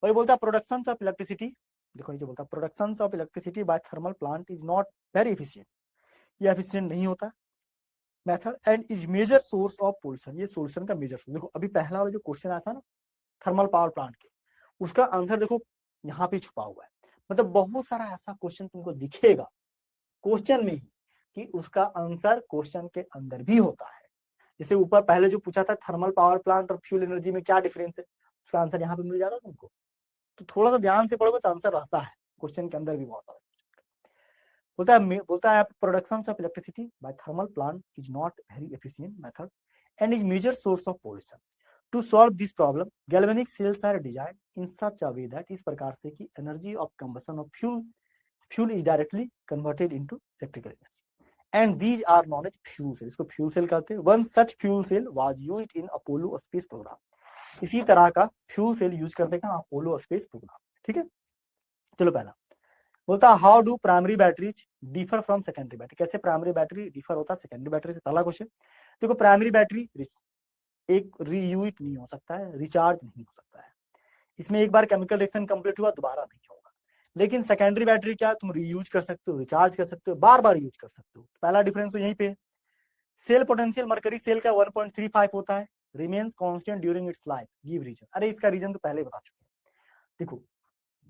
वही बोलता है प्रोडक्शन ऑफ इलेक्ट्रिसिटी, देखो ये बोलता है production of electricity by thermal plant is not very efficient, ये एफिशिएंट नहीं होता method, and is major source of pollution, ये सोल्यूशन का मेजर सोर्स। देखो अभी पहला वाला जो क्वेश्चन आया था ना थर्मल पावर प्लांट के, उसका आंसर देखो यहाँ पे छुपा हुआ है। मतलब बहुत सारा ऐसा क्वेश्चन तुमको दिखेगा क्वेश्चन में ही कि उसका आंसर क्वेश्चन के अंदर भी होता है। जैसे ऊपर पहले जो पूछा था थर्मल पावर प्लांट और फ्यूल एनर्जी में क्या डिफरेंस है, उसका आंसर यहाँ पे मिल जाएगा तुमको। तो थोड़ा सा ध्यान से पढ़ोगे तो आंसर रहता है क्वेश्चन के अंदर भी बहुत सारा। बोलता है production of electricity by thermal plant is not very efficient method and is major source of pollution. To solve this problem galvanic cells are design in such a way that, इस प्रकार से कि energy of combustion of fuel is directly converted into electrical energy and these are known as fuel cell, इसको fuel cell कहते हैं। One such fuel cell was used in Apollo space programme, इसी तरह का फ्यूल सेल यूज करने का Apollo space programme. ठीक है, चलो पहला बोलता how do primary batteries differ from secondary battery, कैसे प्राइमरी बैटरी डिफर होता है सेकेंडरी बैटरी से। पहला क्वेश्चन देखो प्राइमरी बैटरी एक रीयूज नहीं हो सकता है, रिचार्ज नहीं हो सकता है, इसमें एक बार केमिकल रिएक्शन कंप्लीट हुआ दोबारा नहीं होगा। लेकिन सेकेंडरी बैटरी क्या, तुम रीयूज कर सकते हो, रिचार्ज कर सकते हो, बार बार यूज कर सकते हो। पहला डिफरेंस तो यहीं पे। सेल पोटेंशियल मरकरी सेल का 1.35 होता है, remains constant during its life, give reason. अरे इसका रीजन तो पहले बता चुके हैं। देखो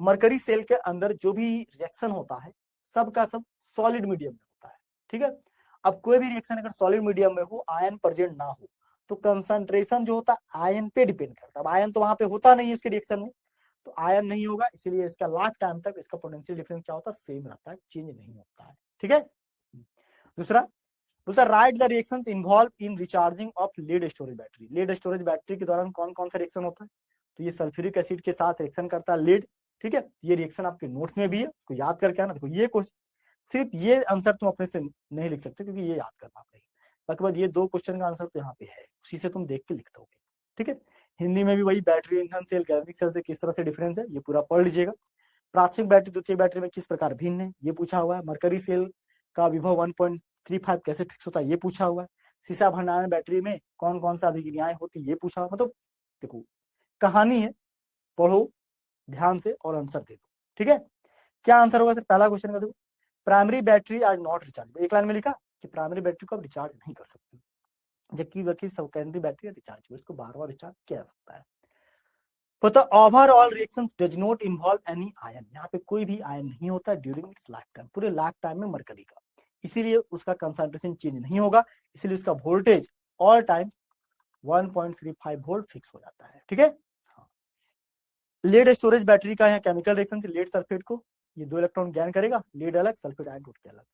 मरकरी सेल के अंदर जो भी रिएक्शन होता है सब का सब सॉलिड मीडियम में होता है। ठीक है, अब कोई भी रिएक्शन अगर सॉलिड मीडियम में हो, आयन प्रेजेंट ना हो, तो कंसंट्रेशन जो होता है आयन पे डिपेंड करता है। अब आयन तो वहां पे होता नहीं है उसके रिएक्शन में, तो आयन नहीं होगा, इसीलिए इसका लाइफ टाइम तक इसका पोटेंशियल डिफरेंस क्या होता है, सेम रहता है, चेंज नहीं होता है। ठीक है, दूसरा बोलता right the reactions involve in recharging of lead storage battery. Lead storage battery के दौरान कौन कौन सा रिएक्शन होता है, तो ये सल्फ्यूरिक एसिड के साथ रिएक्शन करता है लीड। ठीक है, ये रिएक्शन आपके नोट्स में भी है, उसको याद करके आना। देखो ये क्वेश्चन सिर्फ ये आंसर तुम अपने से नहीं लिख सकते क्योंकि ये याद करना पड़ेगा, बाकी बाद ये 2 क्वेश्चन का आंसर तो यहाँ पे है, उसी से तुम देख के लिख दोगे। ठीक है, हिंदी में भी वही बैटरी, ईंधन सेल, गैल्वेनिक सेल से किस तरह से डिफरेंस है ये पूरा पढ़ लीजिएगा। प्राथमिक बैटरी द्वितीयक बैटरी में किस प्रकार भिन्न है ये पूछा हुआ है। मरकरी सेल का विभव 1.35 कैसे फिक्स होता है ये पूछा हुआ है। सीसा भंडारण बैटरी में कौन कौन सा अभिक्रियाएं होती है ये पूछा हुआ। मतलब देखो कहानी है, पढ़ो ध्यान से और आंसर दे दो, ठीक है। क्या आंसर होगा सर पहला क्वेश्चन का? देखो प्राइमरी बैटरी आज नॉट रिचार्ज, एक लाइन में लिखा कि प्राइमरी बैटरी को आप रिचार्ज नहीं कर सकते, जबकि सेकेंडरी बैटरी रिचार्ज, इसको बार बार रिचार्ज किया जा सकता है। तो overall reaction does not involve any ion, यहाँ पे कोई भी आयन नहीं होता ड्यूरिंग इट्स लाइफ टाइम, पूरे लाइफ टाइम में मरकरी का, इसीलिए उसका कंसंट्रेशन चेंज नहीं होगा, इसलिए उसका voltage all time 1.35 volt fix हो जाता है, ठीक है। लेड स्टोरेज बैटरी का यहाँ केमिकल रिएक्शन से लेड सल्फेट को ये 2 इलेक्ट्रॉन गैन करेगा, लेड अलग सल्फेट आयन टूट के अलग।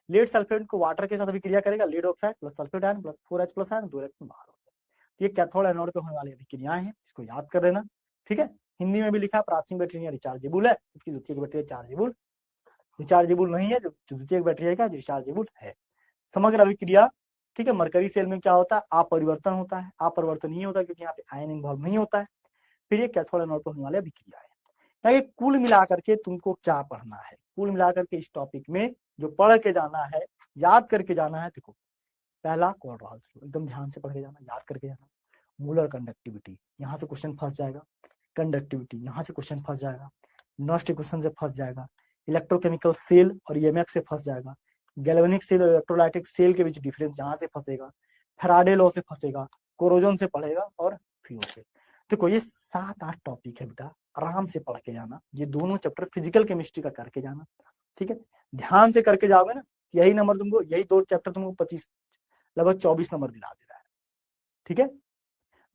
लेड सल्फेट को वाटर के साथ अभिक्रिया करेगा, lead oxide plus sulphate ion plus 4H plus ion, 2 electron बाहर हो गए। ये कैथोड एनोड पे होने वाली अभिक्रियाएं हैं, इसको याद कर लेना, ठीक है। हिंदी में भी लिखा प्राथमिक बैटरी रिचार्जेबल है, इसकी द्वितीयक बैटरी चार्जेबल, रिचार्जेबल नहीं है, द्वितीयक बैटरी का रिचार्जेबल है। समग्र अभिक्रिया, ठीक है। मरकरी सेल में क्या होता है? अपरिवर्तन होता है, अपरिवर्तनीय होता है क्योंकि यहाँ पे आयन इन्वॉल्व नहीं होता है। फिर ये कैथोड एनोड पे होने वाले अभिक्रिया है। कुल मिलाकर के तुमको क्या पढ़ना है, कुल मिलाकर के इस टॉपिक में जो पढ़ के जाना है, याद करके जाना है, देखो पहला कोलरॉल्स एकदम ध्यान से पढ़ के जाना, याद करके जाना। मूलर कंडक्टिविटी, यहाँ से क्वेश्चन फंस जाएगा। कंडक्टिविटी, यहाँ से क्वेश्चन फंस जाएगा। नॉस्ट इक्वेशन से फंस जाएगा। इलेक्ट्रोकेमिकल सेल और ईएमएफ से फंस जाएगा। गैल्वेनिक सेल और इलेक्ट्रोलाइटिक सेल के बीच डिफरेंस यहाँ से फंसेगा। फैराडे लॉ से फंसेगा, कोरोजन से पढ़ेगा और फ्यूल से। देखो ये 7-8 टॉपिक है बेटा, आराम से पढ़ के जाना। ये दोनों चैप्टर फिजिकल केमिस्ट्री का करके जाना, ठीक है। ध्यान से करके जाओगे ना, यही नंबर तुमको, यही 2 चैप्टर तुमको 25 लगभग 24 नंबर दिला दे रहा है, ठीक है।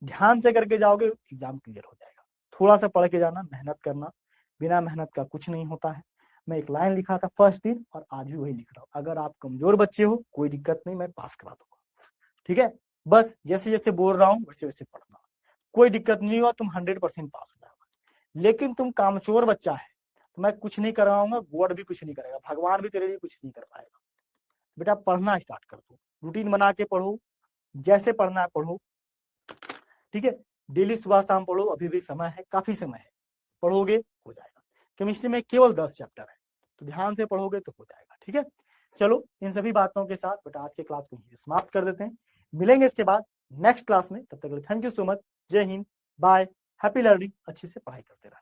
ध्यान से करके जाओगे एग्जाम क्लियर हो जाएगा। थोड़ा सा पढ़ के जाना, मेहनत करना, बिना मेहनत का कुछ नहीं होता है। मैं एक लाइन लिखा था फर्स्ट दिन और आज भी वही लिख रहा हूँ। अगर आप कमजोर बच्चे हो कोई दिक्कत नहीं, मैं पास करा दूंगा, ठीक है। बस जैसे जैसे बोल रहा हूँ वैसे वैसे पढ़ना, कोई दिक्कत नहीं होगा, तुम 100% पास हो जाओगे। लेकिन तुम कामचोर बच्चा है तो मैं कुछ नहीं कराऊंगा, गॉड भी कुछ नहीं करेगा, भगवान भी तेरे लिए कुछ नहीं कर पाएगा। बेटा पढ़ना स्टार्ट कर दो, रूटीन बना के पढ़ो, जैसे पढ़ना है पढ़ो, ठीक है। डेली सुबह शाम पढ़ो, अभी भी समय है, काफी समय है, पढ़ोगे हो जाएगा। केमिस्ट्री में केवल 10 चैप्टर है, तो ध्यान से पढ़ोगे तो हो जाएगा, ठीक है। चलो इन सभी बातों के साथ बेटा आज के क्लास को समाप्त कर देते हैं। मिलेंगे इसके बाद नेक्स्ट क्लास में, तब तक थैंक यू सो मच, जय हिंद, बाय, हैप्पी लर्निंग, अच्छे से पढ़ाई करते रहना।